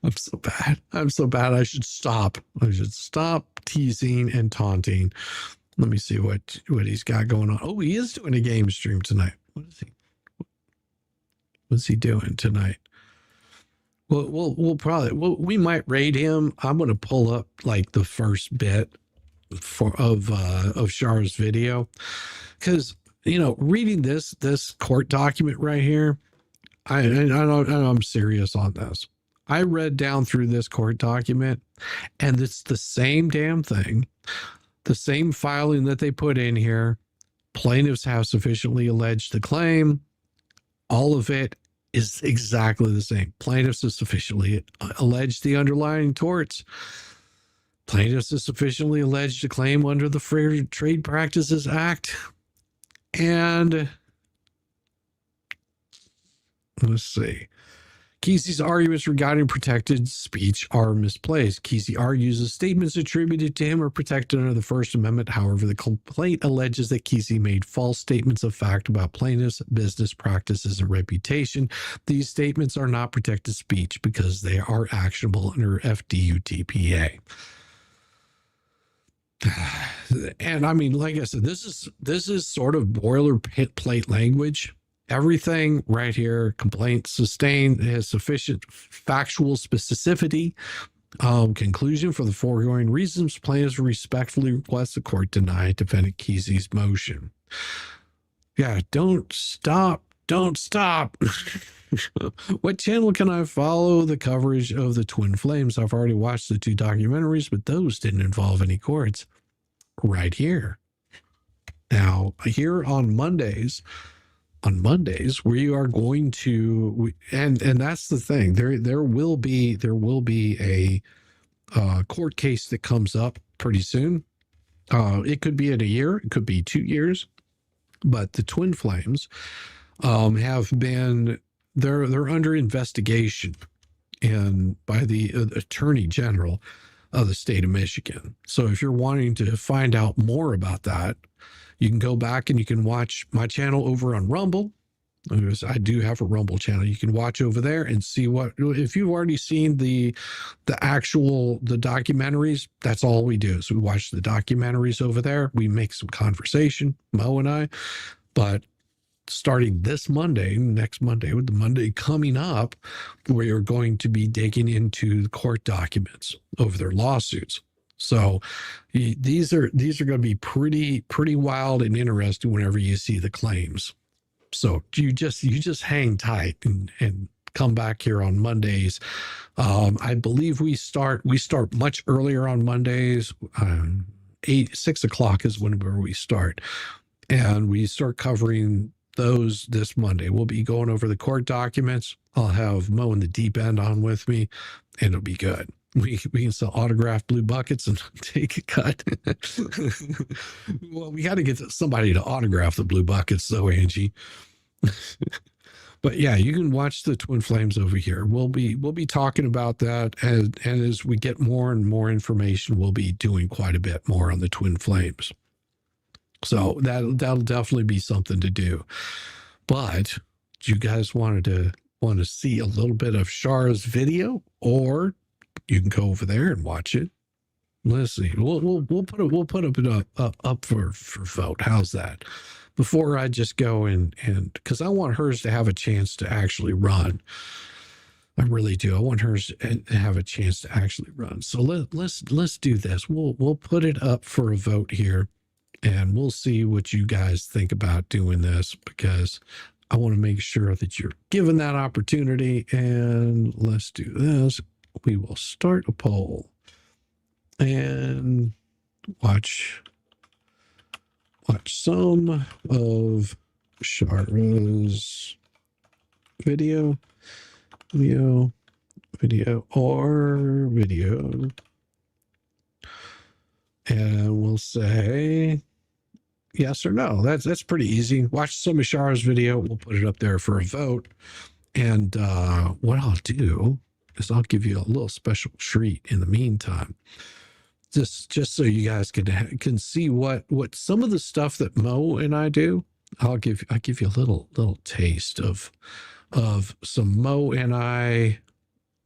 I'm so bad. I'm so bad. I should stop. I should stop teasing and taunting. Let me see what he's got going on. Oh, he is doing a game stream tonight. What's he doing tonight? Well, we might raid him. I'm going to pull up like the first bit of Char's video, because reading this court document right here, I know I'm serious on this. I read down through this court document, and it's the same damn thing, the same filing that they put in here. Plaintiffs have sufficiently alleged the claim. All of it is exactly the same. Plaintiffs have sufficiently alleged the underlying torts. Plaintiffs have sufficiently alleged a claim under the Fair Trade Practices Act. And let's see. Kesey's arguments regarding protected speech are misplaced. Kesey argues the statements attributed to him are protected under the First Amendment. However, the complaint alleges that Kesey made false statements of fact about plaintiffs' business practices and reputation. These statements are not protected speech because they are actionable under FDUTPA. And I mean, like I said, this is sort of boilerplate language. Everything right here, complaint sustained, has sufficient factual specificity. Conclusion: for the foregoing reasons, plaintiffs respectfully request the court deny defendant Kesey's motion. Yeah, don't stop. What channel can I follow the coverage of the Twin Flames? I've already watched the 2 documentaries, but those didn't involve any courts. Right here. Now, here on Mondays, we are going to, and that's the thing. There will be a court case that comes up pretty soon. It could be in a year, it could be 2 years, but the Twin Flames have been, they're under investigation and by the Attorney General of the state of Michigan. So if you're wanting to find out more about that, you can go back and you can watch my channel over on Rumble. I do have a Rumble channel. You can watch over there and see if you've already seen the documentaries. That's all we do. So we watch the documentaries over there. We make some conversation, Mo and I. But starting this Monday, next Monday, with the Monday coming up, we are going to be digging into the court documents over their lawsuits. So these are going to be pretty wild and interesting whenever you see the claims. So you just hang tight and come back here on Mondays. I believe we start much earlier on Mondays. 6 o'clock is where we start, and we start covering those this Monday. We'll be going over the court documents. I'll have Mo in the deep end on with me, and it'll be good. We can sell autographed blue buckets and take a cut. Well, we got to get somebody to autograph the blue buckets, though, Angie. But yeah, you can watch the Twin Flames over here. We'll be talking about that, and as we get more and more information, we'll be doing quite a bit more on the Twin Flames. So that'll definitely be something to do. But do you guys want to see a little bit of Char's video, or you can go over there and watch it? Let's see. We'll put it up for vote. How's that? Before I just go and because I want hers to have a chance to actually run. I really do. I want hers to have a chance to actually run. So let's do this. We'll put it up for a vote here, and we'll see what you guys think about doing this, because I want to make sure that you're given that opportunity. And let's do this. We will start a poll and watch some of Shara's video, and we'll say yes or no. That's pretty easy. Watch some of Shara's video. We'll put it up there for a vote. And what I'll do is I'll give you a little special treat in the meantime. just so you guys can see what some of the stuff that Mo and I do. I'll give you a little taste of some Mo and I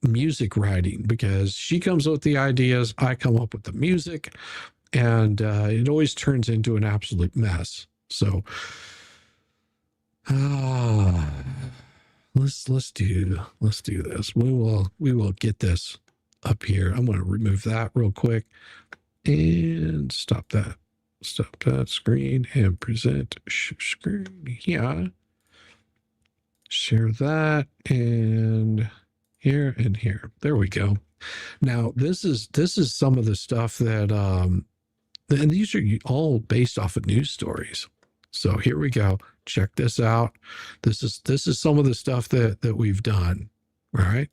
music writing, because she comes up with the ideas, I come up with the music, and it always turns into an absolute mess. So let's do this. We will get this up here. I'm going to remove that real quick and stop that screen and present screen. Yeah, share that, and here and here. There we go. Now this is some of the stuff that and these are all based off of news stories. So here we go. Check this out. This is some of the stuff that we've done. All right.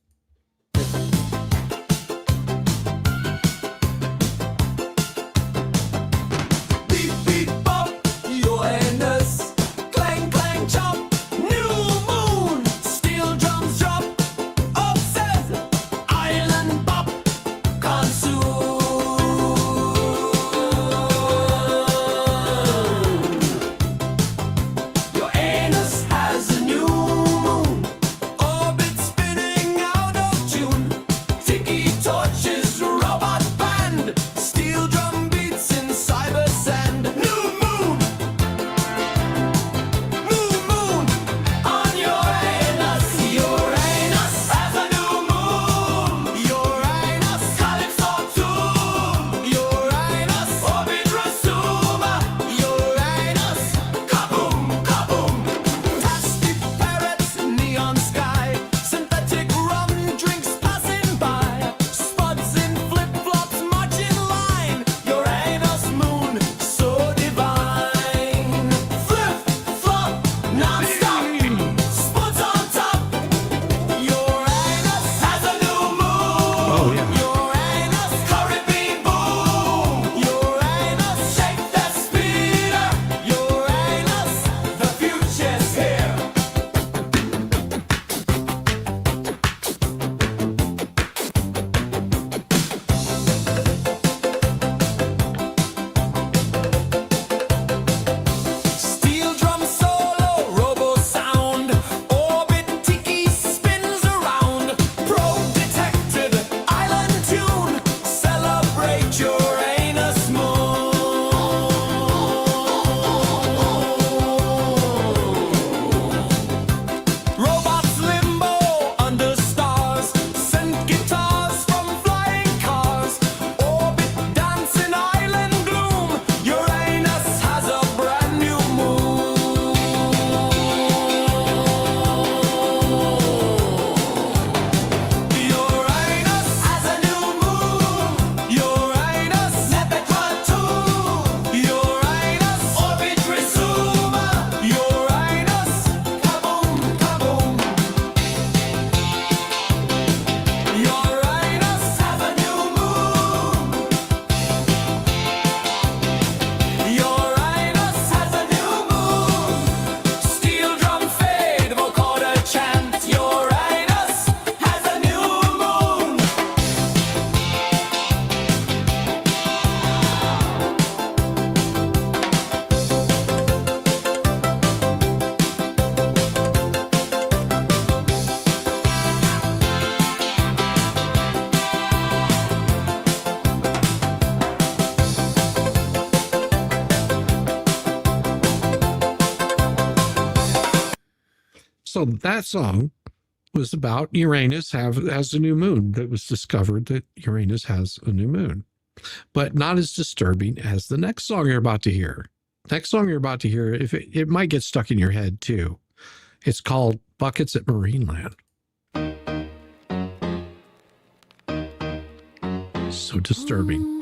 So that song was about Uranus has a new moon. That was discovered that Uranus has a new moon, but not as disturbing as the next song you're about to hear. Next song you're about to hear, if it might get stuck in your head too. It's called Buckets at Marineland. So disturbing.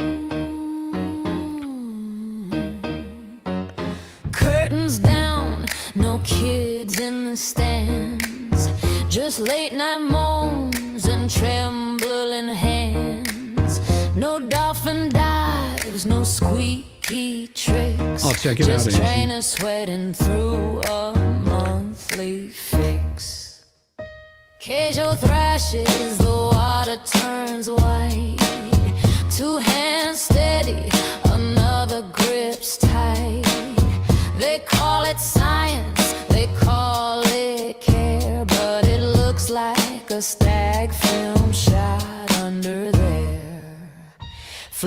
Curtains down, no kids in the stands, just late night moans and trembling hands. No dolphin dives, no squeaky tricks. I'll check it out. Just trainers sweating through a monthly fix. Casual thrashes, the water turns white. Two hands stay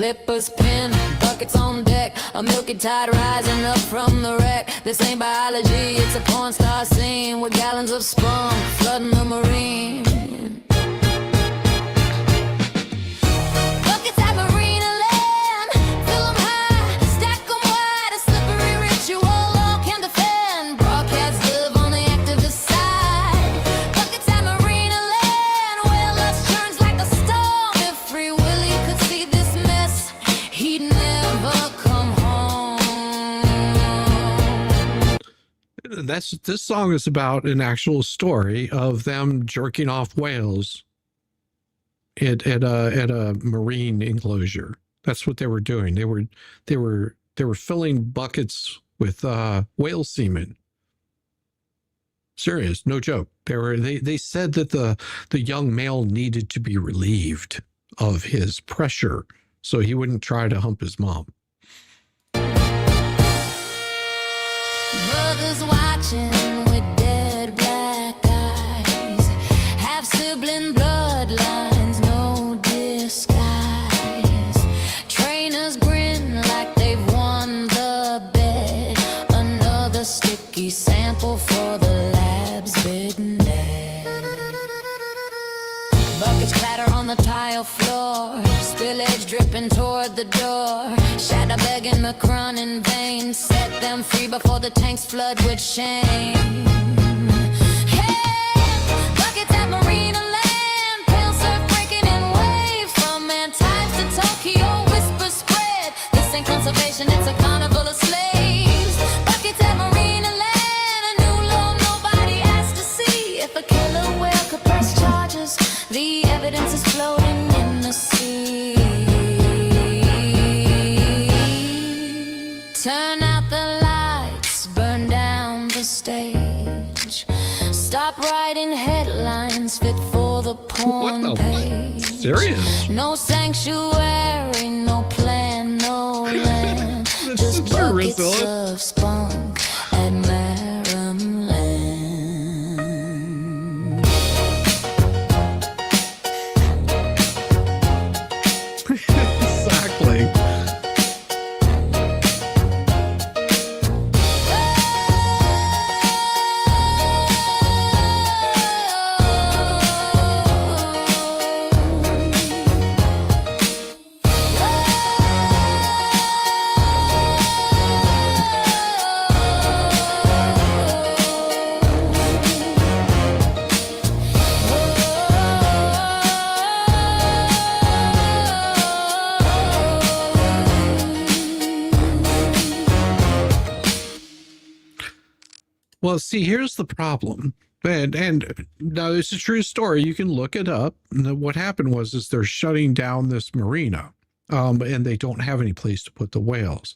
Flippers pin, buckets on deck, a milky tide rising up from the wreck. This ain't biology, it's a porn star scene with gallons of spunk flooding the marine. Buckets at marina land, fill 'em high, stack 'em wide, a slippery ritual all can defend. Broadcast live on the activist side. Buckets at marina land, where lust churns like a storm. If Free Willy could see this mess, he'd never come home. This song is about an actual story of them jerking off whales at a marine enclosure. That's what they were doing. They were filling buckets with whale semen. Serious, no joke. They said that the young male needed to be relieved of his pressure so he wouldn't try to hump his mom. Mothers watching with dead black eyes, half sibling bloodlines, no disguise. Trainers grin like they've won the bet. Another sticky sample for the lab's big net. Buckets clatter on the tile floor, spillage dripping toward the door. Shadow begging Macron in vain, set them free before the tanks flood with shame. Hey, buckets at marina land, pale surf breaking in wave. From Antilles to Tokyo, whispers spread. This ain't conservation, it's a carnival of slaves. Buckets at marina land, a new law nobody asked to see. If a killer whale could press charges, the evidence is floating in the sea. Turn out the lights, burn down the stage. Stop writing headlines fit for the porn What the page. Serious? No sanctuary, no plan, no land. This Just is true, buckets Rizzo. of spunk and Maryland. Exactly. Well, see, here's the problem. And now it's a true story. You can look it up. And what happened is they're shutting down this marina, and they don't have any place to put the whales.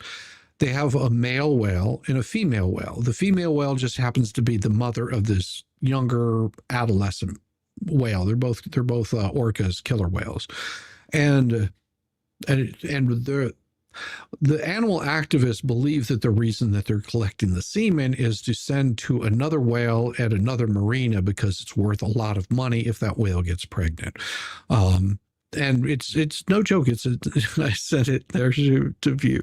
They have a male whale and a female whale. The female whale just happens to be the mother of this younger adolescent whale. They're both orcas, killer whales, and the animal activists believe that the reason that they're collecting the semen is to send to another whale at another marina because it's worth a lot of money if that whale gets pregnant. And it's no joke. I said it there to view.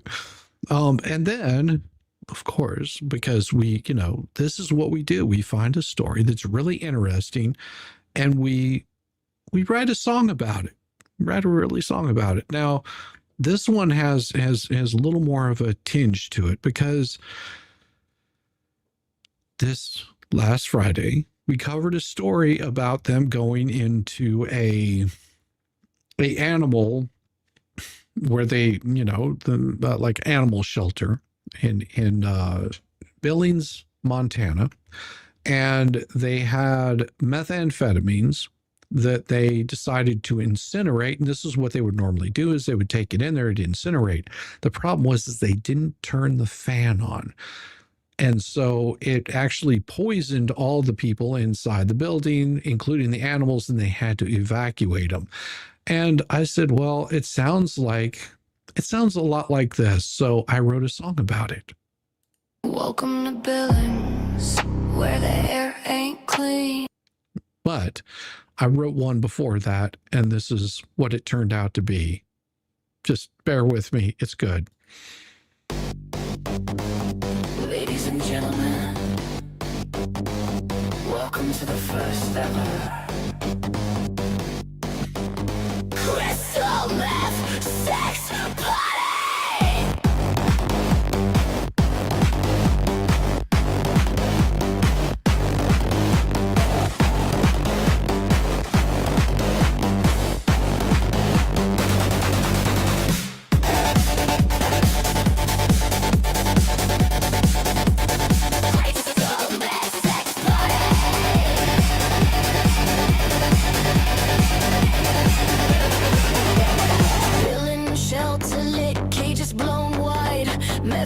And then, of course, because this is what we do. We find a story that's really interesting and we write a song about it. Write a really song about it. Now, this one has a little more of a tinge to it because this last Friday we covered a story about them going into a animal where they like animal shelter in Billings, Montana, and they had methamphetamines that they decided to incinerate. And this is what they would normally do, is they would take it in there to incinerate. The problem was they didn't turn the fan on. And so it actually poisoned all the people inside the building, including the animals, and they had to evacuate them. And I said, well, it sounds a lot like this. So I wrote a song about it. Welcome to Billings, where the air ain't clean. But I wrote one before that, and this is what it turned out to be. Just bear with me. It's good. Ladies and gentlemen, welcome to the first ever Crystal Meth Sex Party!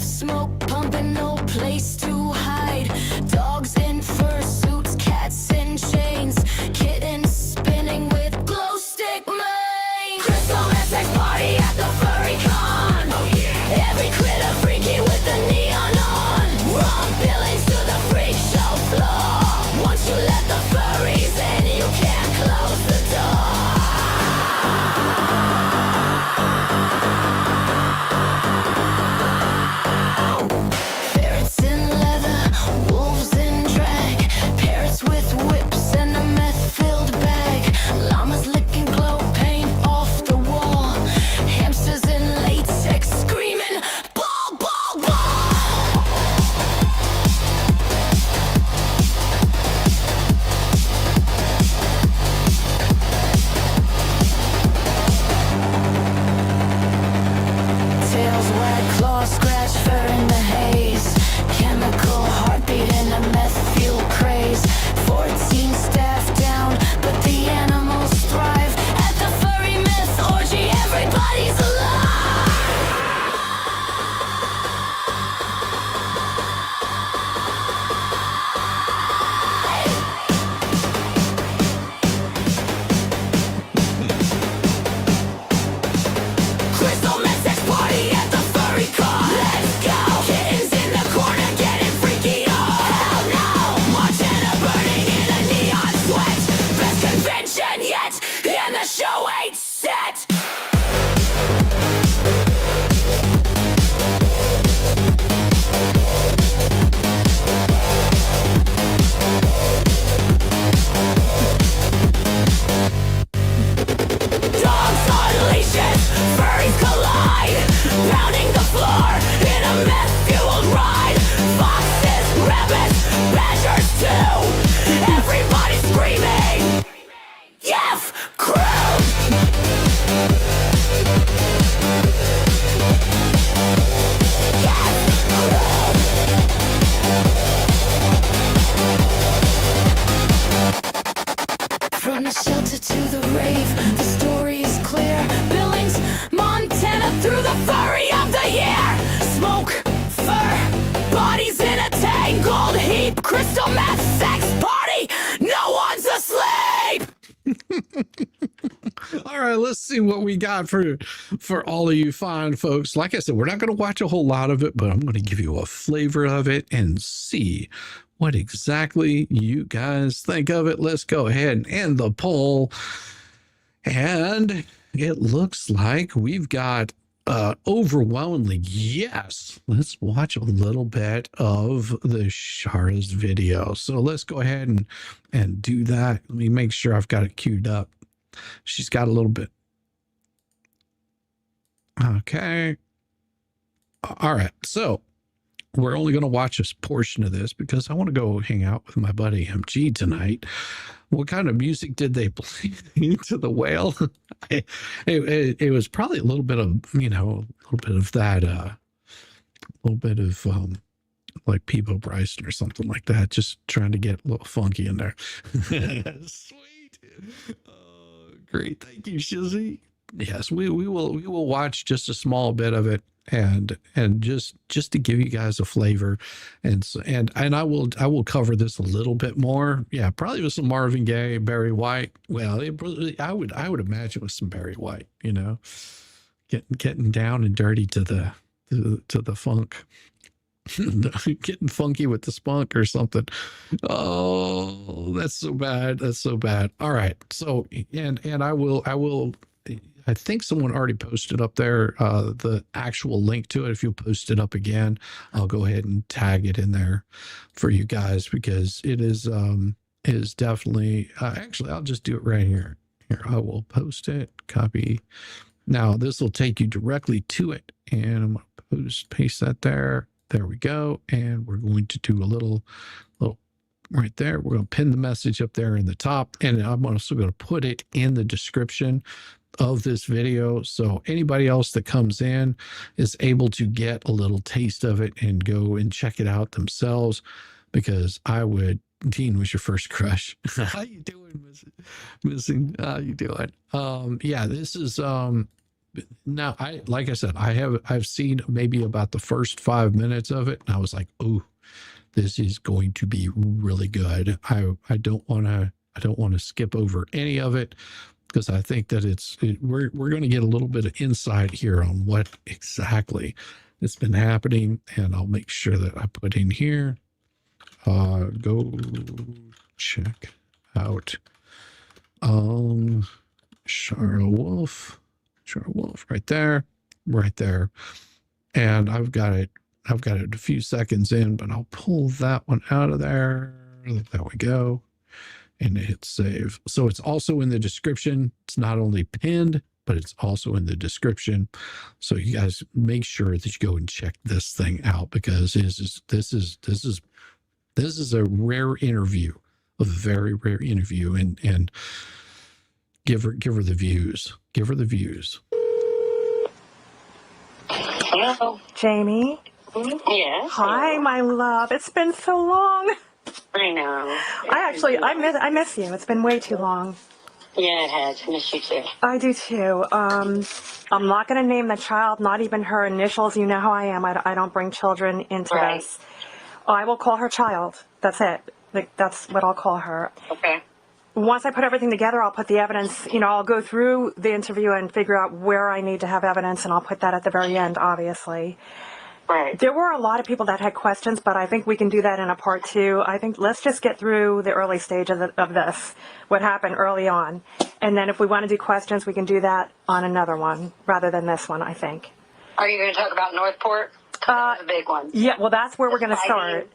Smoke pumping, no place to hide. Dogs in fursuits, cats in chains, kittens spinning with glow stick manes. Crystal Meth Sex Party at the furry con. Oh yeah. Every critter freaky with the neon on. From Billings to the freak show floor. Once you let the furries in, you can't close the door. From the shelter to the rave, the story is clear. Billings, Montana, through the furry of the year. Smoke, fur, bodies in a tangled heap. Crystal Meth Sex Party, no one's asleep. All right, let's see what we got for all of you fine folks. Like I said, we're not going to watch a whole lot of it, but I'm going to give you a flavor of it and see what exactly you guys think of it. Let's go ahead and end the poll. And it looks like we've got overwhelmingly yes. Let's watch a little bit of the Shara's video. So let's go ahead and do that. Let me make sure I've got it queued up. She's got a little bit. Okay. All right. So we're only going to watch a portion of this because I want to go hang out with my buddy MG tonight. What kind of music did they play into the whale? It was probably a little bit of, you know, a little bit of that, a little bit of like Peebo Bryson or something like that. Just trying to get a little funky in there. Sweet. Great. Thank you, Shizzy. Yes, we will watch just a small bit of it and just to give you guys a flavor, and I will cover this a little bit more. Yeah, probably with some Marvin Gaye, Barry White. Well, I would imagine with some Barry White, you know, getting down and dirty to the funk. Getting funky with the spunk or something. Oh, that's so bad. That's so bad. All right. So, and I will I think someone already posted up there the actual link to it. If you'll post it up again, I'll go ahead and tag it in there for you guys, because it is definitely actually, I'll just do it right here. Here, I will post it, copy. Now this will take you directly to it, and I'm going to paste that there. There we go. And we're going to do a little right there. We're going to pin the message up there in the top, and I'm also going to put it in the description of this video, so anybody else that comes in is able to get a little taste of it and go and check it out themselves, because I would. Dean was your first crush. How you doing, missing? How you doing? Yeah, this is now, like I said, I've seen maybe about the first 5 minutes of it, and I was like, oh, this is going to be really good. I don't want to skip over any of it, because I think that we're going to get a little bit of insight here on what exactly has been happening, and I'll make sure that I put in here. Go check out Shara Wolf right there, and I've got it a few seconds in, but I'll pull that one out of there. There we go, and hit save. So it's also in the description. It's not only pinned, but it's also in the description. So you guys make sure that you go and check this thing out, because this is a rare interview, a very rare interview, and give her the views. Give her the views. Hello. Jamie. Yes. Hi, my love. It's been so long. I know. I miss you. It's been way too long. Yeah, it has. I miss you too. I do too. I'm not going to name the child, not even her initials. You know how I am. I don't bring children into this. I will call her child. That's it. That's what I'll call her. Okay. Once I put everything together, I'll put the evidence, I'll go through the interview and figure out where I need to have evidence, and I'll put that at the very end, obviously. Right. There were a lot of people that had questions, but I think we can do that in a part 2. I think let's just get through the early stage of this, what happened early on. And then if we want to do questions, we can do that on another one rather than this one, I think. Are you going to talk about Northport? That's a big one. Yeah, well, that's where we're going to start.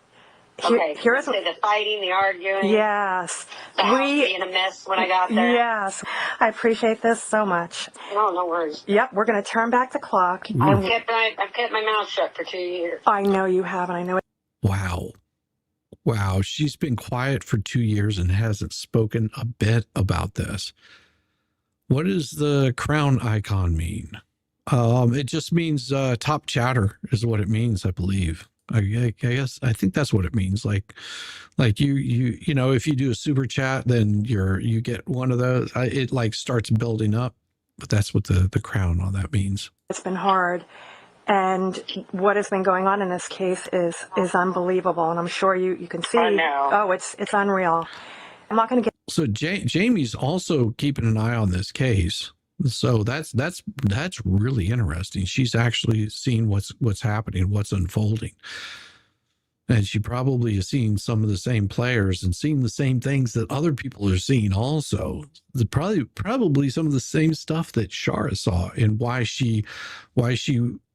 Okay, Here's the fighting, the arguing. Yes. The house being a mess when I got there. Yes. I appreciate this so much. No worries. Yep, we're going to turn back the clock. I've kept my mouth shut for 2 years. I know you have, and I know it. Wow. She's been quiet for 2 years and hasn't spoken a bit about this. What does the crown icon mean? It just means top chatter is what it means, I believe. I guess I think that's what it means. Like you if you do a super chat, then you get one of those. It like starts building up, but that's what the crown on that means. It's been hard, and what has been going on in this case is unbelievable, and I'm sure you can see. I know. Oh, it's unreal. I'm not going to get. So Jamie's also keeping an eye on this case. So that's really interesting. She's actually seen what's happening, what's unfolding. And she probably has seen some of the same players and seen the same things that other people are seeing also. Probably some of the same stuff that Shara saw, and why she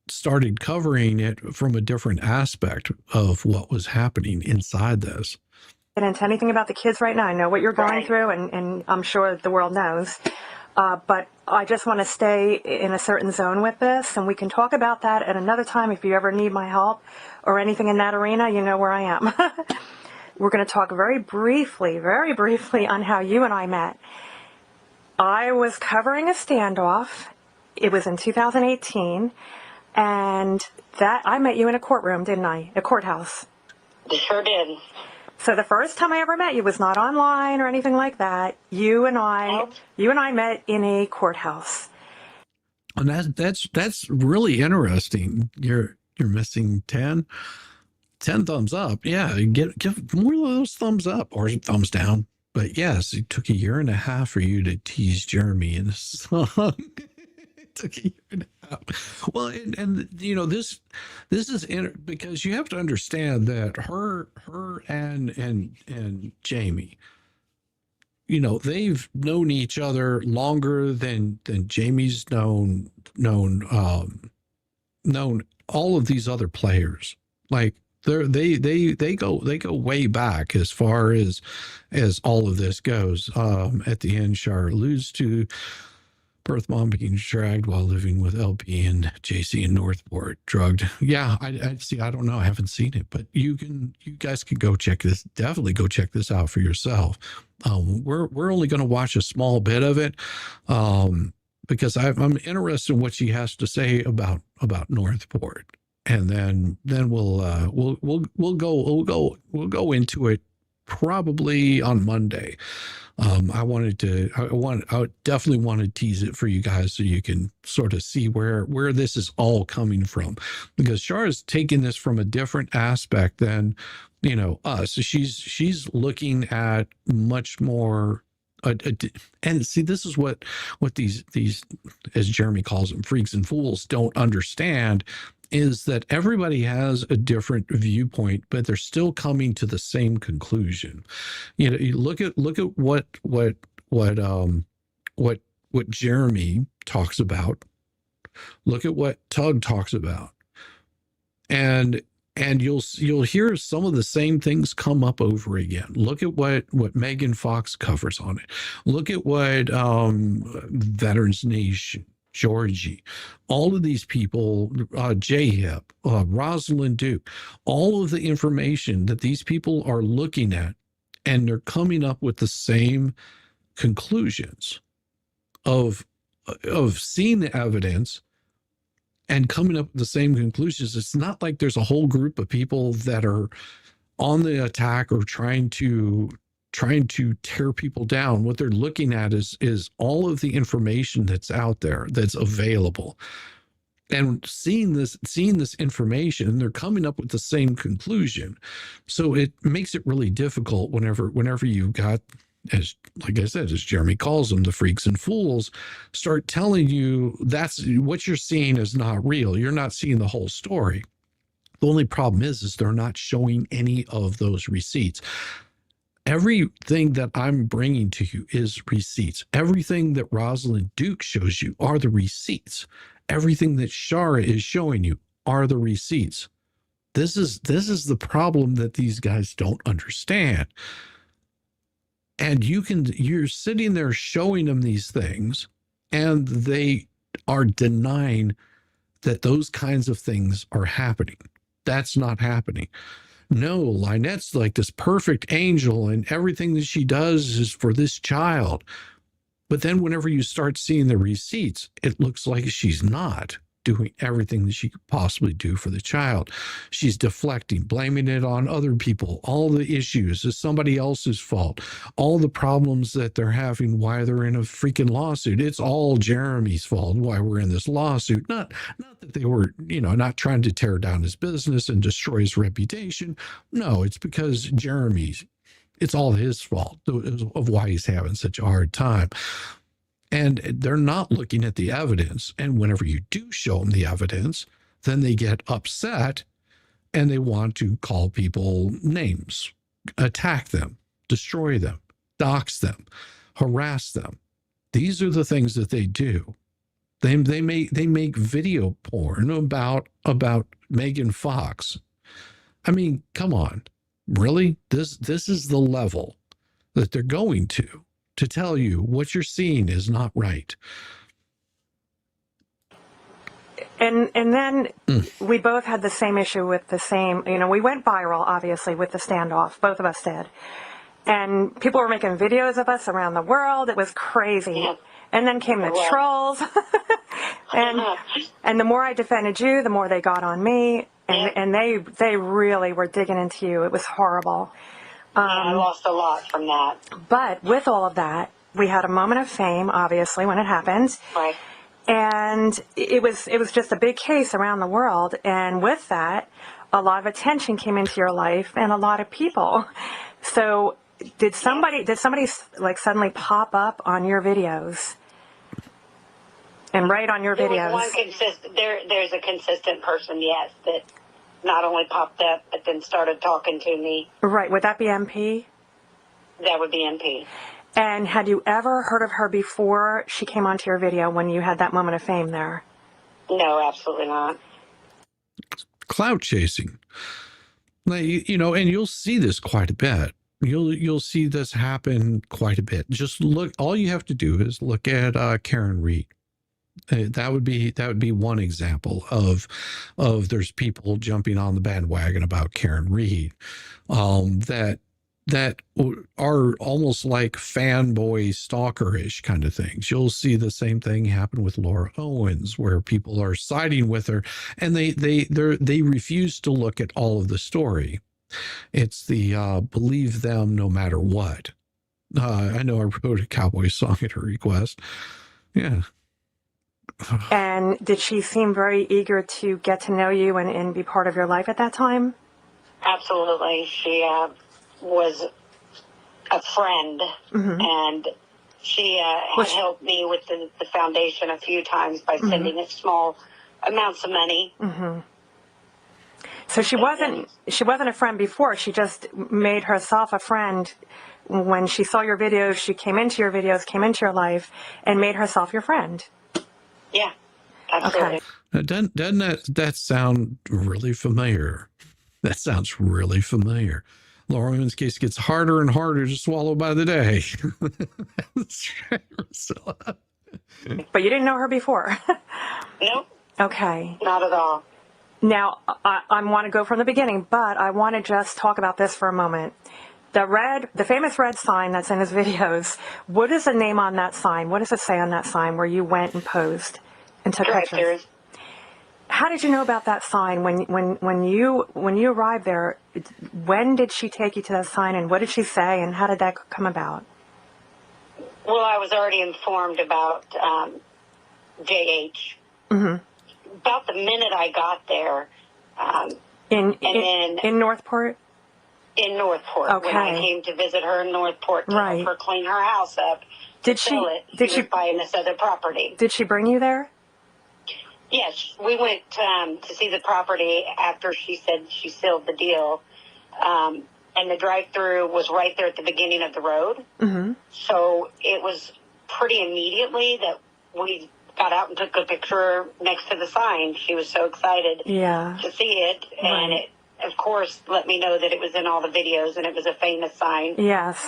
started covering it from a different aspect of what was happening inside this. Get into anything about the kids right now. I know what you're going through, and I'm sure the world knows. But I just want to stay in a certain zone with this, and we can talk about that at another time. If you ever need my help or anything in that arena, you know where I am. We're going to talk very briefly on how you and I met. I was covering a standoff. It was in 2018, and that I met you in a courtroom, didn't I? A courthouse. You sure did. So the first time I ever met you was not online or anything like that. You and I met in a courthouse. And that's really interesting. You're missing 10 thumbs up. Yeah, give more of those thumbs up or thumbs down. But yes, it took 1.5 years for you to tease Jeremy in a song. It took 1.5 years. Well, and this is because you have to understand that her and Jamie, they've known each other longer than Jamie's known all of these other players. Like they go way back as far as all of this goes. At the end, Shar alludes to birth mom being dragged while living with LP and JC in Northport, drugged. Yeah, I see. I don't know. I haven't seen it, but you guys can go check this. Definitely go check this out for yourself. We're only going to watch a small bit of it, because I'm interested in what she has to say about Northport, and then we'll go into it probably on Monday. I definitely want to tease it for you guys so you can sort of see where this is all coming from, because Shar is taking this from a different aspect than us. She's looking at much more. And see, this is what these, as Jeremy calls them, freaks and fools, don't understand, is that everybody has a different viewpoint, but they're still coming to the same conclusion. You look at what Jeremy talks about. Look at what Tug talks about, and you'll hear some of the same things come up over again. Look at what Megan Fox covers on it. Look at what Veterans Nation, Georgie, all of these people, J-Hip, Rosalind Duke, all of the information that these people are looking at, and they're coming up with the same conclusions of seeing the evidence and coming up with the same conclusions. It's not like there's a whole group of people that are on the attack or trying to tear people down. What they're looking at is all of the information that's out there, that's available, and seeing this information, and they're coming up with the same conclusion. So it makes it really difficult whenever you've got, as like I said, as Jeremy calls them, the freaks and fools, start telling you that's what you're seeing is not real. You're not seeing the whole story. The only problem is they're not showing any of those receipts. Everything that I'm bringing to you is receipts. Everything that Rosalind Duke shows you are the receipts. Everything that Shara is showing you are the receipts. This is the problem that these guys don't understand. And you're sitting there showing them these things, and they are denying that those kinds of things are happening. That's not happening. No, Lynette's like this perfect angel, and everything that she does is for this child. But then whenever you start seeing the receipts, it looks like she's not doing everything that she could possibly do for the child. She's deflecting, blaming it on other people. All the issues is somebody else's fault. All the problems that they're having, why they're in a freaking lawsuit, it's all Jeremy's fault why we're in this lawsuit. Not that they were, not trying to tear down his business and destroy his reputation. No, it's because it's all his fault of why he's having such a hard time. And they're not looking at the evidence. And whenever you do show them the evidence, then they get upset and they want to call people names, attack them, destroy them, dox them, harass them. These are the things that they do. They make video porn about Megan Fox. I mean, come on. Really? This is the level that they're going to tell you what you're seeing is not right. And then we both had the same issue with the same, we went viral, obviously, with the standoff. Both of us did. And people were making videos of us around the world. It was crazy. Yeah. And then came the trolls. and the more I defended you, the more they got on me. And they really were digging into you. It was horrible. I lost a lot from that. But with all of that, we had a moment of fame, obviously, when it happened. Right. And it was just a big case around the world. And with that, a lot of attention came into your life and a lot of people. So did somebody like suddenly pop up on your videos? And write on your videos? There's a consistent person, yes, that not only popped up, but then started talking to me. Right. Would that be MP? That would be MP. And had you ever heard of her before she came onto your video when you had that moment of fame there? No, absolutely not. Clout chasing. Like, you know, and you'll see this quite a bit. You'll see this happen quite a bit. Just look. All you have to do is look at Karen Reed. That would be one example of there's people jumping on the bandwagon about Karen Reed, that are almost like fanboy stalkerish kind of things. You'll see the same thing happen with Laura Owens, where people are siding with her, and they refuse to look at all of the story. It's the believe them no matter what. I know I wrote a cowboy song at her request. Yeah. And did she seem very eager to get to know you and be part of your life at that time? Absolutely. She was a friend, and she had helped me with the foundation a few times by sending us small amounts of money. So she wasn't a friend before. She just made herself a friend when she saw your videos. She came into your videos, came into your life, and made herself your friend. Yeah, absolutely. Okay. Now, doesn't that sound really familiar? That sounds really familiar. Laura Owens' case gets harder and harder to swallow by the day. But you didn't know her before. Nope, Okay. not at all. Now, I want to go from the beginning, but I want to just talk about this for a moment. The famous red sign that's in his videos, what is the name on that sign? What does it say on that sign where you went and posed and took pictures? Drive-throughs. How did you know about that sign when you arrived there? When did she take you to that sign, and what did she say, and how did that come about? Well, I was already informed about JH. About the minute I got there, In Northport? in Northport, when I Okay. came to visit her in Northport to Right. help her clean her house up. Did to sell it. did She she was buying this other property. did she bring you there? Yes, we went to see the property after she said she sealed the deal. And the drive-through was right there at the beginning of the road. So it was pretty immediately that we got out and took a picture next to the sign. She was so excited Yeah. to see it. And Right. it, of course, let me know that it was in all the videos and it was a famous sign. Yes.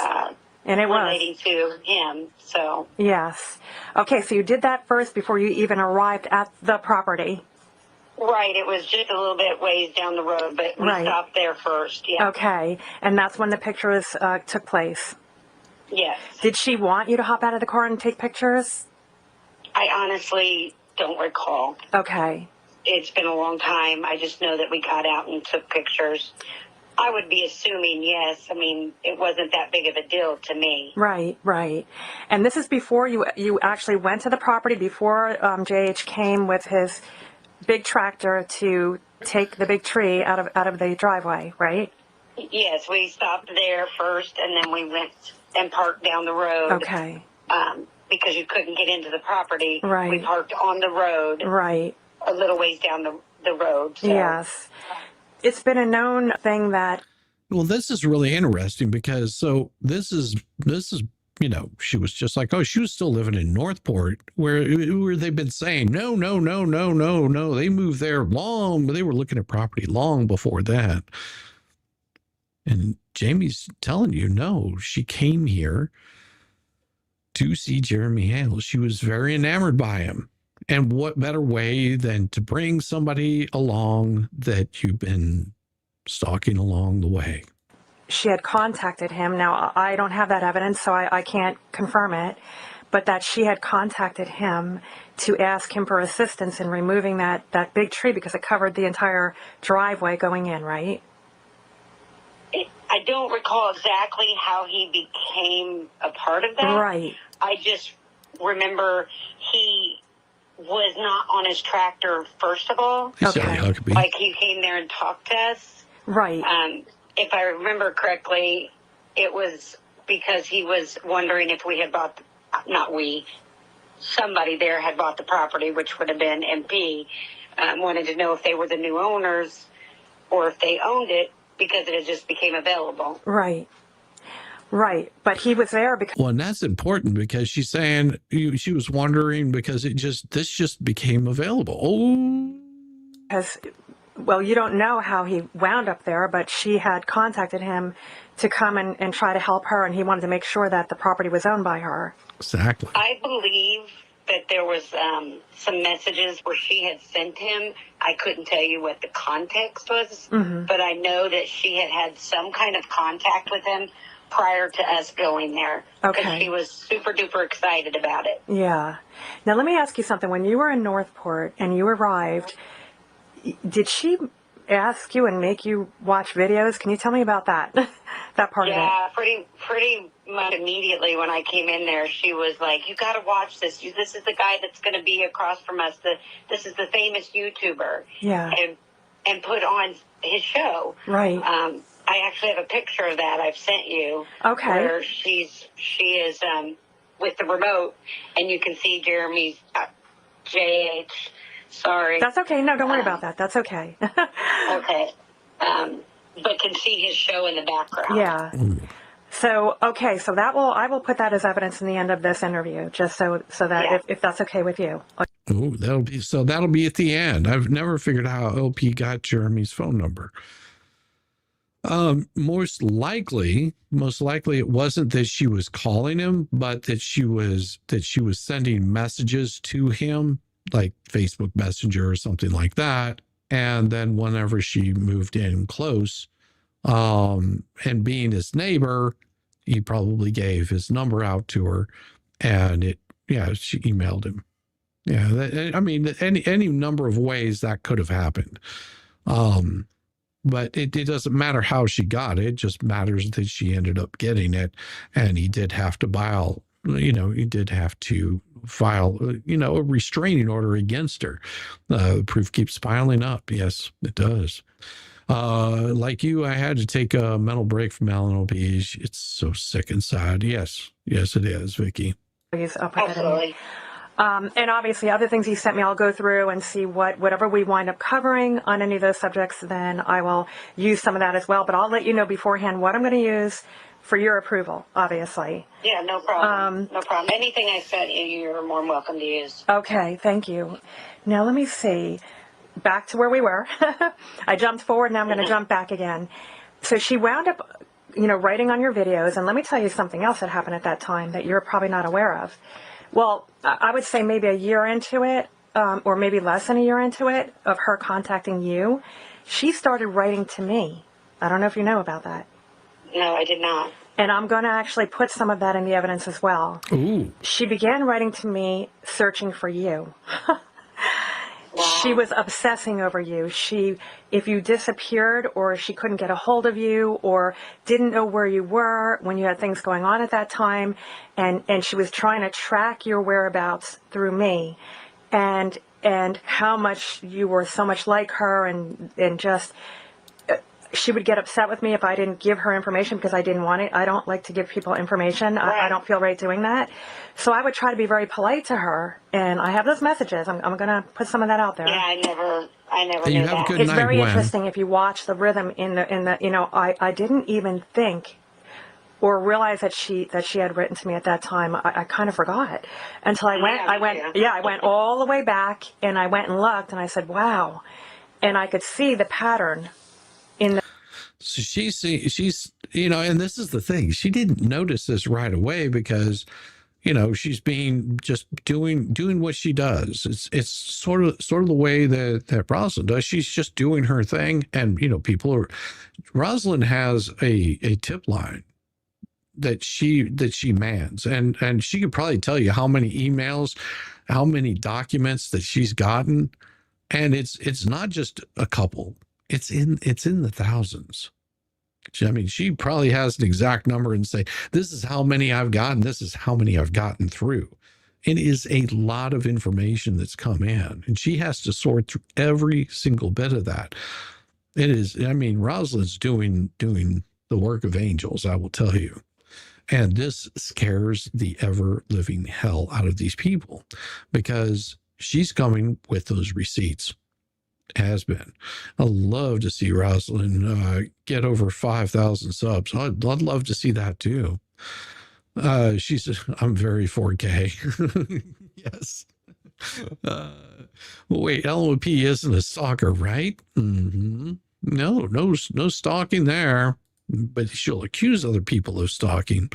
And it was. Relating to him. So, Yes. Okay, so you did that first before you even arrived at the property. right, it was just a little bit ways down the road, but we Right. stopped there first. Yeah. Okay, and that's when the pictures took place. Yes. Did she want you to hop out of the car and take pictures? I honestly don't recall. Okay. It's been a long time. I just know that we got out and took pictures. I would be assuming yes. I mean, it wasn't that big of a deal to me. Right, right. And this is before you actually went to the property, before JH came with his big tractor to take the big tree out of the driveway, right? Yes, we stopped there first, and then we went and parked down the road. Okay. Because you couldn't get into the property. Right. We parked on the road, Right. a little ways down the road. So. Yes. It's been a known thing that Well, this is really interesting because this is you know, she was just like, oh, she was still living in Northport where they've been saying no. They moved there they were looking at property long before that. And Jamie's telling you, no, she came here to see Jeremy Hales. She was very enamored by him. And what better way than to bring somebody along that you've been stalking along the way? she had contacted him. Now, I don't have that evidence, so I can't confirm it, but that she had contacted him to ask him for assistance in removing that big tree because it covered the entire driveway going in, right? I don't recall exactly how he became a part of that. Right. I just remember he was not on his tractor, first of all. Silly Okay. Huckabee. Like, he came there and talked to us. Right. If I remember correctly, it was because he was wondering if we had bought, not we, somebody there had bought the property, which would have been MP, wanted to know if they were the new owners or if they owned it because it had just became available. Right. Right. But he was there because Well, and that's important because she's saying she was wondering because this just became available. Oh, well, you don't know how he wound up there, but she had contacted him to come and try to help her, and he wanted to make sure that the property was owned by her. exactly. I believe that there was some messages where she had sent him. I couldn't tell you what the context was, but I know that she had some kind of contact with him prior to us going there. Okay. Because she was super duper excited about it. Yeah. Now, let me ask you something. When you were in Northport and you arrived, did she ask you and make you watch videos? Can you tell me about that? That part of it? Yeah, pretty much immediately when I came in there, she was like, "You got to watch this. This is the guy that's going to be across from us. This is the famous YouTuber." Yeah. And put on his show. Right. I actually have a picture of that I've sent you. Okay. Where she is with the remote, and you can see Jeremy's JH. Sorry. That's okay. No, don't worry about that. That's okay. Okay. But can see his show in the background. Yeah. So, okay. So I will put that as evidence in the end of this interview, just so that if that's okay with you. Oh, that'll be at the end. I've never figured out how LP got Jeremy's phone number. Most likely it wasn't that she was calling him, but that she was sending messages to him, like Facebook Messenger or something like that. And then whenever she moved in close, and being his neighbor, he probably gave his number out to her, and she emailed him. Yeah, I mean, any number of ways that could have happened. But it doesn't matter how she got it. It just matters that she ended up getting it, and he did have to file a restraining order against her. The proof keeps piling up. Yes, it does. Like you, I had to take a mental break from LNLP. It's so sick and sad. Yes, it is, Vicky. Please, I'll put that in. Absolutely. And obviously other things he sent me, I'll go through and see whatever we wind up covering on any of those subjects, then I will use some of that as well. But I'll let you know beforehand what I'm going to use for your approval, obviously. Yeah, no problem. No problem. Anything I sent you, you're more than welcome to use. Okay, thank you. Now let me see. Back to where we were. I jumped forward, now I'm going to jump back again. So she wound up, writing on your videos. And let me tell you something else that happened at that time that you're probably not aware of. Well, I would say maybe a year into it, or maybe less than a year into it, of her contacting you, she started writing to me. I don't know if you know about that. No, I did not. And I'm going to actually put some of that in the evidence as well. Ooh. She began writing to me searching for you. Wow. She was obsessing over you. If you disappeared, or she couldn't get a hold of you, or didn't know where you were when you had things going on at that time, and she was trying to track your whereabouts through me, and how much you were so much like her, and just she would get upset with me if I didn't give her information because I didn't want it. I don't like to give people information. Right. I don't feel right doing that. So I would try to be very polite to her, and I have those messages. I'm going to put some of that out there. Yeah, I never You knew have a that. good It's night, very Gwen. interesting if you watch the rhythm in the I didn't even think or realize that she had written to me at that time. I kind of forgot until I went all the way back, and I went and looked, and I said, wow. And I could see the pattern in the So she's, and this is the thing. She didn't notice this right away because, she's being just doing what she does. It's sort of the way that Rosalind does. She's just doing her thing. And, Rosalind has a tip line that she mans, and she could probably tell you how many emails, how many documents that she's gotten. And it's not just a couple. It's in the thousands. I mean, she probably has an exact number and say, this is how many I've gotten. This is how many I've gotten through. It is a lot of information that's come in, and she has to sort through every single bit of that. It is, Rosalind's doing the work of angels, I will tell you. And this scares the ever living hell out of these people because she's coming with those receipts. Has been. I'd love to see Rosalind get over 5,000 subs. I'd love to see that too. She says, I'm very 4K. Yes. Wait, LOP isn't a stalker, right? Mm-hmm. No stalking there. But she'll accuse other people of stalking.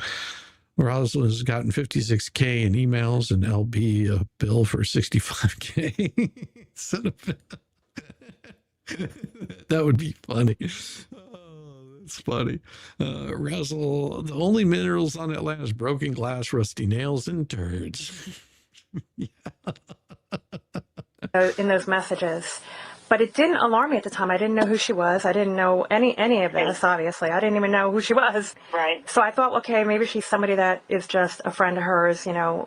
Rosalind has gotten 56K in emails and LB a bill for 65K. That would be funny. Oh, that's funny. Russell, the only minerals on Atlanta is broken glass, rusty nails, and turds. In those messages. But it didn't alarm me at the time. I didn't know who she was. I didn't know any of this, obviously. I didn't even know who she was. Right. So I thought, okay, maybe she's somebody that is just a friend of hers, I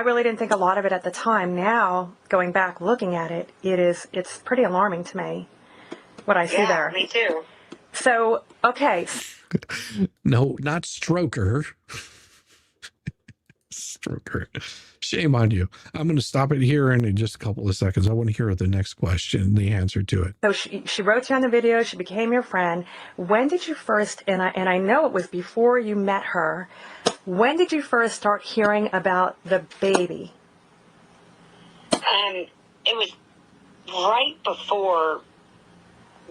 really didn't think a lot of it at the time. Now, going back, looking at it, it's pretty alarming to me, what I see there. Me too. So, okay. No, not stroker. Stroker. Shame on you. I'm going to stop it here in just a couple of seconds. I want to hear the next question, the answer to it. So she wrote you on the video. She became your friend. When did you first, and I know it was before you met her, when did you first start hearing about the baby? It was right before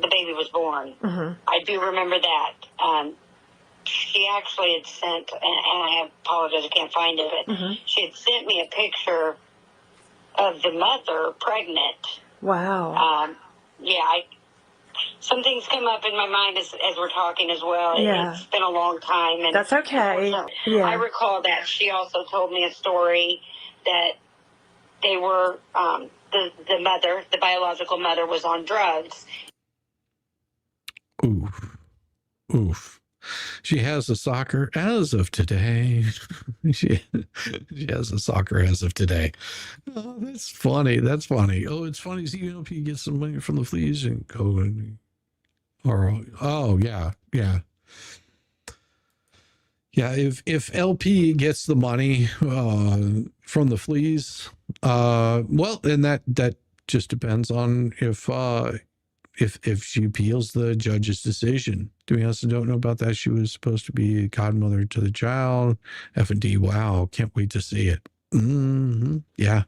the baby was born. Mm-hmm. I do remember that. She actually had sent, and I apologize, I can't find it, but she had sent me a picture of the mother pregnant. Wow. Some things come up in my mind as we're talking as well. Yeah. It's been a long time. And that's okay. Yeah. I recall that she also told me a story that they were, the mother, the biological mother, was on drugs. Oof. She has a soccer as of today. she has a soccer as of today. Oh, that's funny. That's funny. Oh, it's funny. See, if you get some money from the fleas and go and, yeah. If LP gets the money from the fleas, well, then that just depends on if she appeals the judge's decision. Do we also don't know about that? She was supposed to be a godmother to the child. F&D, wow, can't wait to see it. Mm-hmm. Yeah.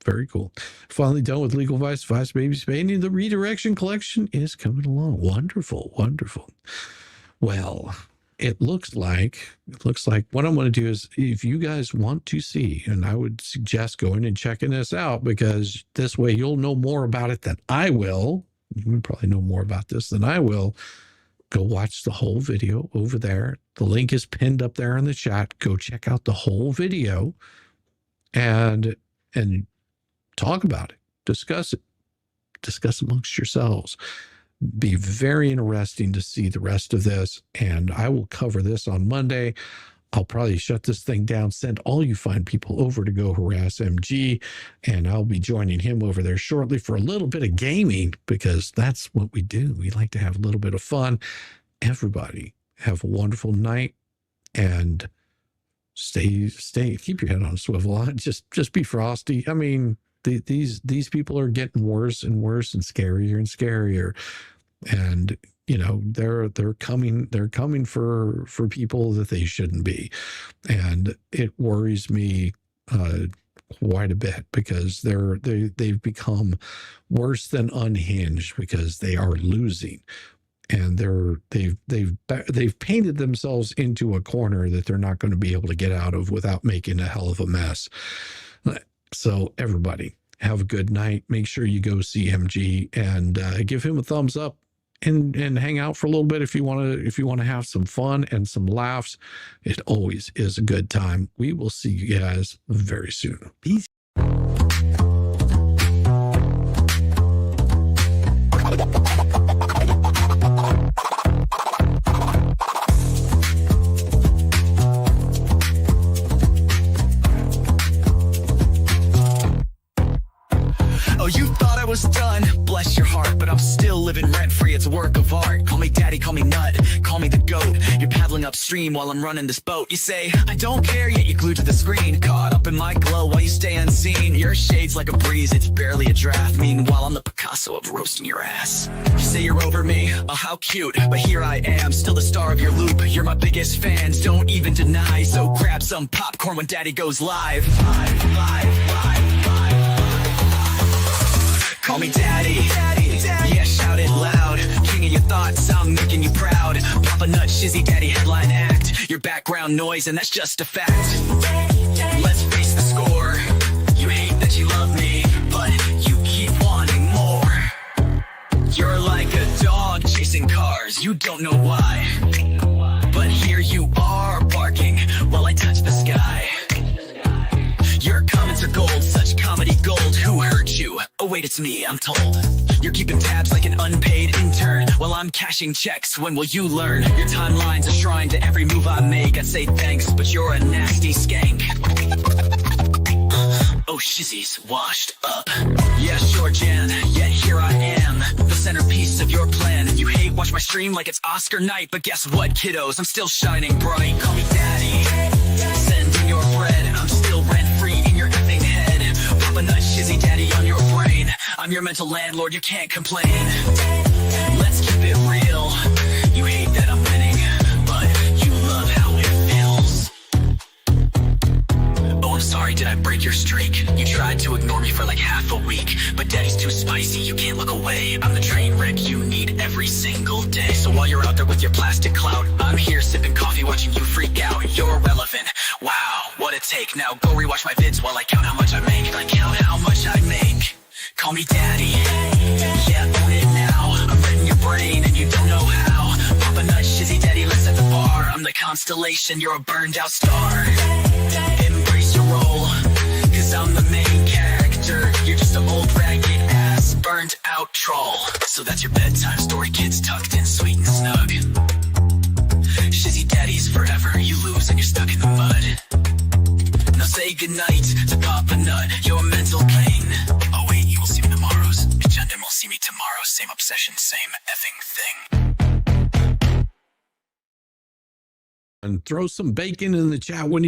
Very cool. Finally done with Legal Vice Baby Spading. The redirection collection is coming along. Wonderful. Well, it looks like what I'm going to do is, if you guys want to see, and I would suggest going and checking this out, because this way you'll know more about it than I will. You probably know more about this than I will. Go watch the whole video over there. The link is pinned up there in the chat. Go check out the whole video and talk about it. Discuss amongst yourselves. Be very interesting to see the rest of this, and I will cover this on Monday. I'll probably shut this thing down, send all you fine people over to go harass MG, and I'll be joining him over there shortly for a little bit of gaming, because that's what we do. We like to have a little bit of fun. Everybody have a wonderful night, and stay, keep your head on a swivel. Just be frosty. I mean, these people are getting worse and worse and scarier. And they're coming for people that they shouldn't be, and it worries me quite a bit, because they've become worse than unhinged, because they are losing, and they've painted themselves into a corner that they're not going to be able to get out of without making a hell of a mess. So everybody have a good night. Make sure you go see MG and give him a thumbs up. And hang out for a little bit if you want to have some fun and some laughs. It always is a good time. We will see you guys very soon. Peace. Oh, you thought I was done. Bless lost your heart, but I'm still living rent-free, it's a work of art. Call me daddy, call me nut, call me the goat. You're paddling upstream while I'm running this boat. You say, I don't care, yet you're glued to the screen. Caught up in my glow while you stay unseen. Your shade's like a breeze, it's barely a draft. Meanwhile, I'm the Picasso of roasting your ass. You say you're over me, oh how cute, but here I am, still the star of your loop. You're my biggest fans, don't even deny. So grab some popcorn when daddy goes live. Call me daddy, yeah, shout it loud. King of your thoughts, I'm making you proud. Papa Nut, Shizzy Daddy, headline act. Your background noise, and that's just a fact. Let's face the score. You hate that you love me, but you keep wanting more. You're like a dog chasing cars, you don't know why. But here you are, barking while I touch the sky. Your comments are gold, such comedy gold. Who hurt you? Oh wait, it's me, I'm told. You're keeping tabs like an unpaid intern while I'm cashing checks. When will you learn? Your timeline's a shrine to every move I make. I'd say thanks, but you're a nasty skank. Oh, Shizzy's washed up. Yeah, sure, Jan, yet here I am, the centerpiece of your plan. You hate watch my stream like it's Oscar night, but guess what, kiddos? I'm still shining bright. Call me daddy. Send in your bread, I'm still rent-free in your effing head. Papa Nut, Shizzy Daddy on your brain. I'm your mental landlord, you can't complain. Let's keep it real. You hate that I'm winning, but you love how it feels. Oh, I'm sorry, did I break your streak? You tried to ignore me for like half a week, but daddy's too spicy, you can't look away. I'm the train wreck you need every single day. So while you're out there with your plastic clout, I'm here sipping coffee watching you freak out. You're irrelevant, wow, what a take. Now go rewatch my vids while I count how much I make. I count how much I make. Call me daddy, yeah, own it now. I'm reading your brain and you don't know how. Papa Nut, Shizzy Daddy, let's set the bar. I'm the constellation, you're a burned out star. Embrace your role, cause I'm the main character. You're just an old ragged ass, burned out troll. So that's your bedtime story, kids tucked in sweet and snug. Shizzy Daddy's forever, you lose and you're stuck in the mud. Now say goodnight to Papa Nut, your mental pain. Oh wait, you will see me tomorrow's agenda, will see me tomorrow. Same obsession, same effing thing. And throw some bacon in the chat when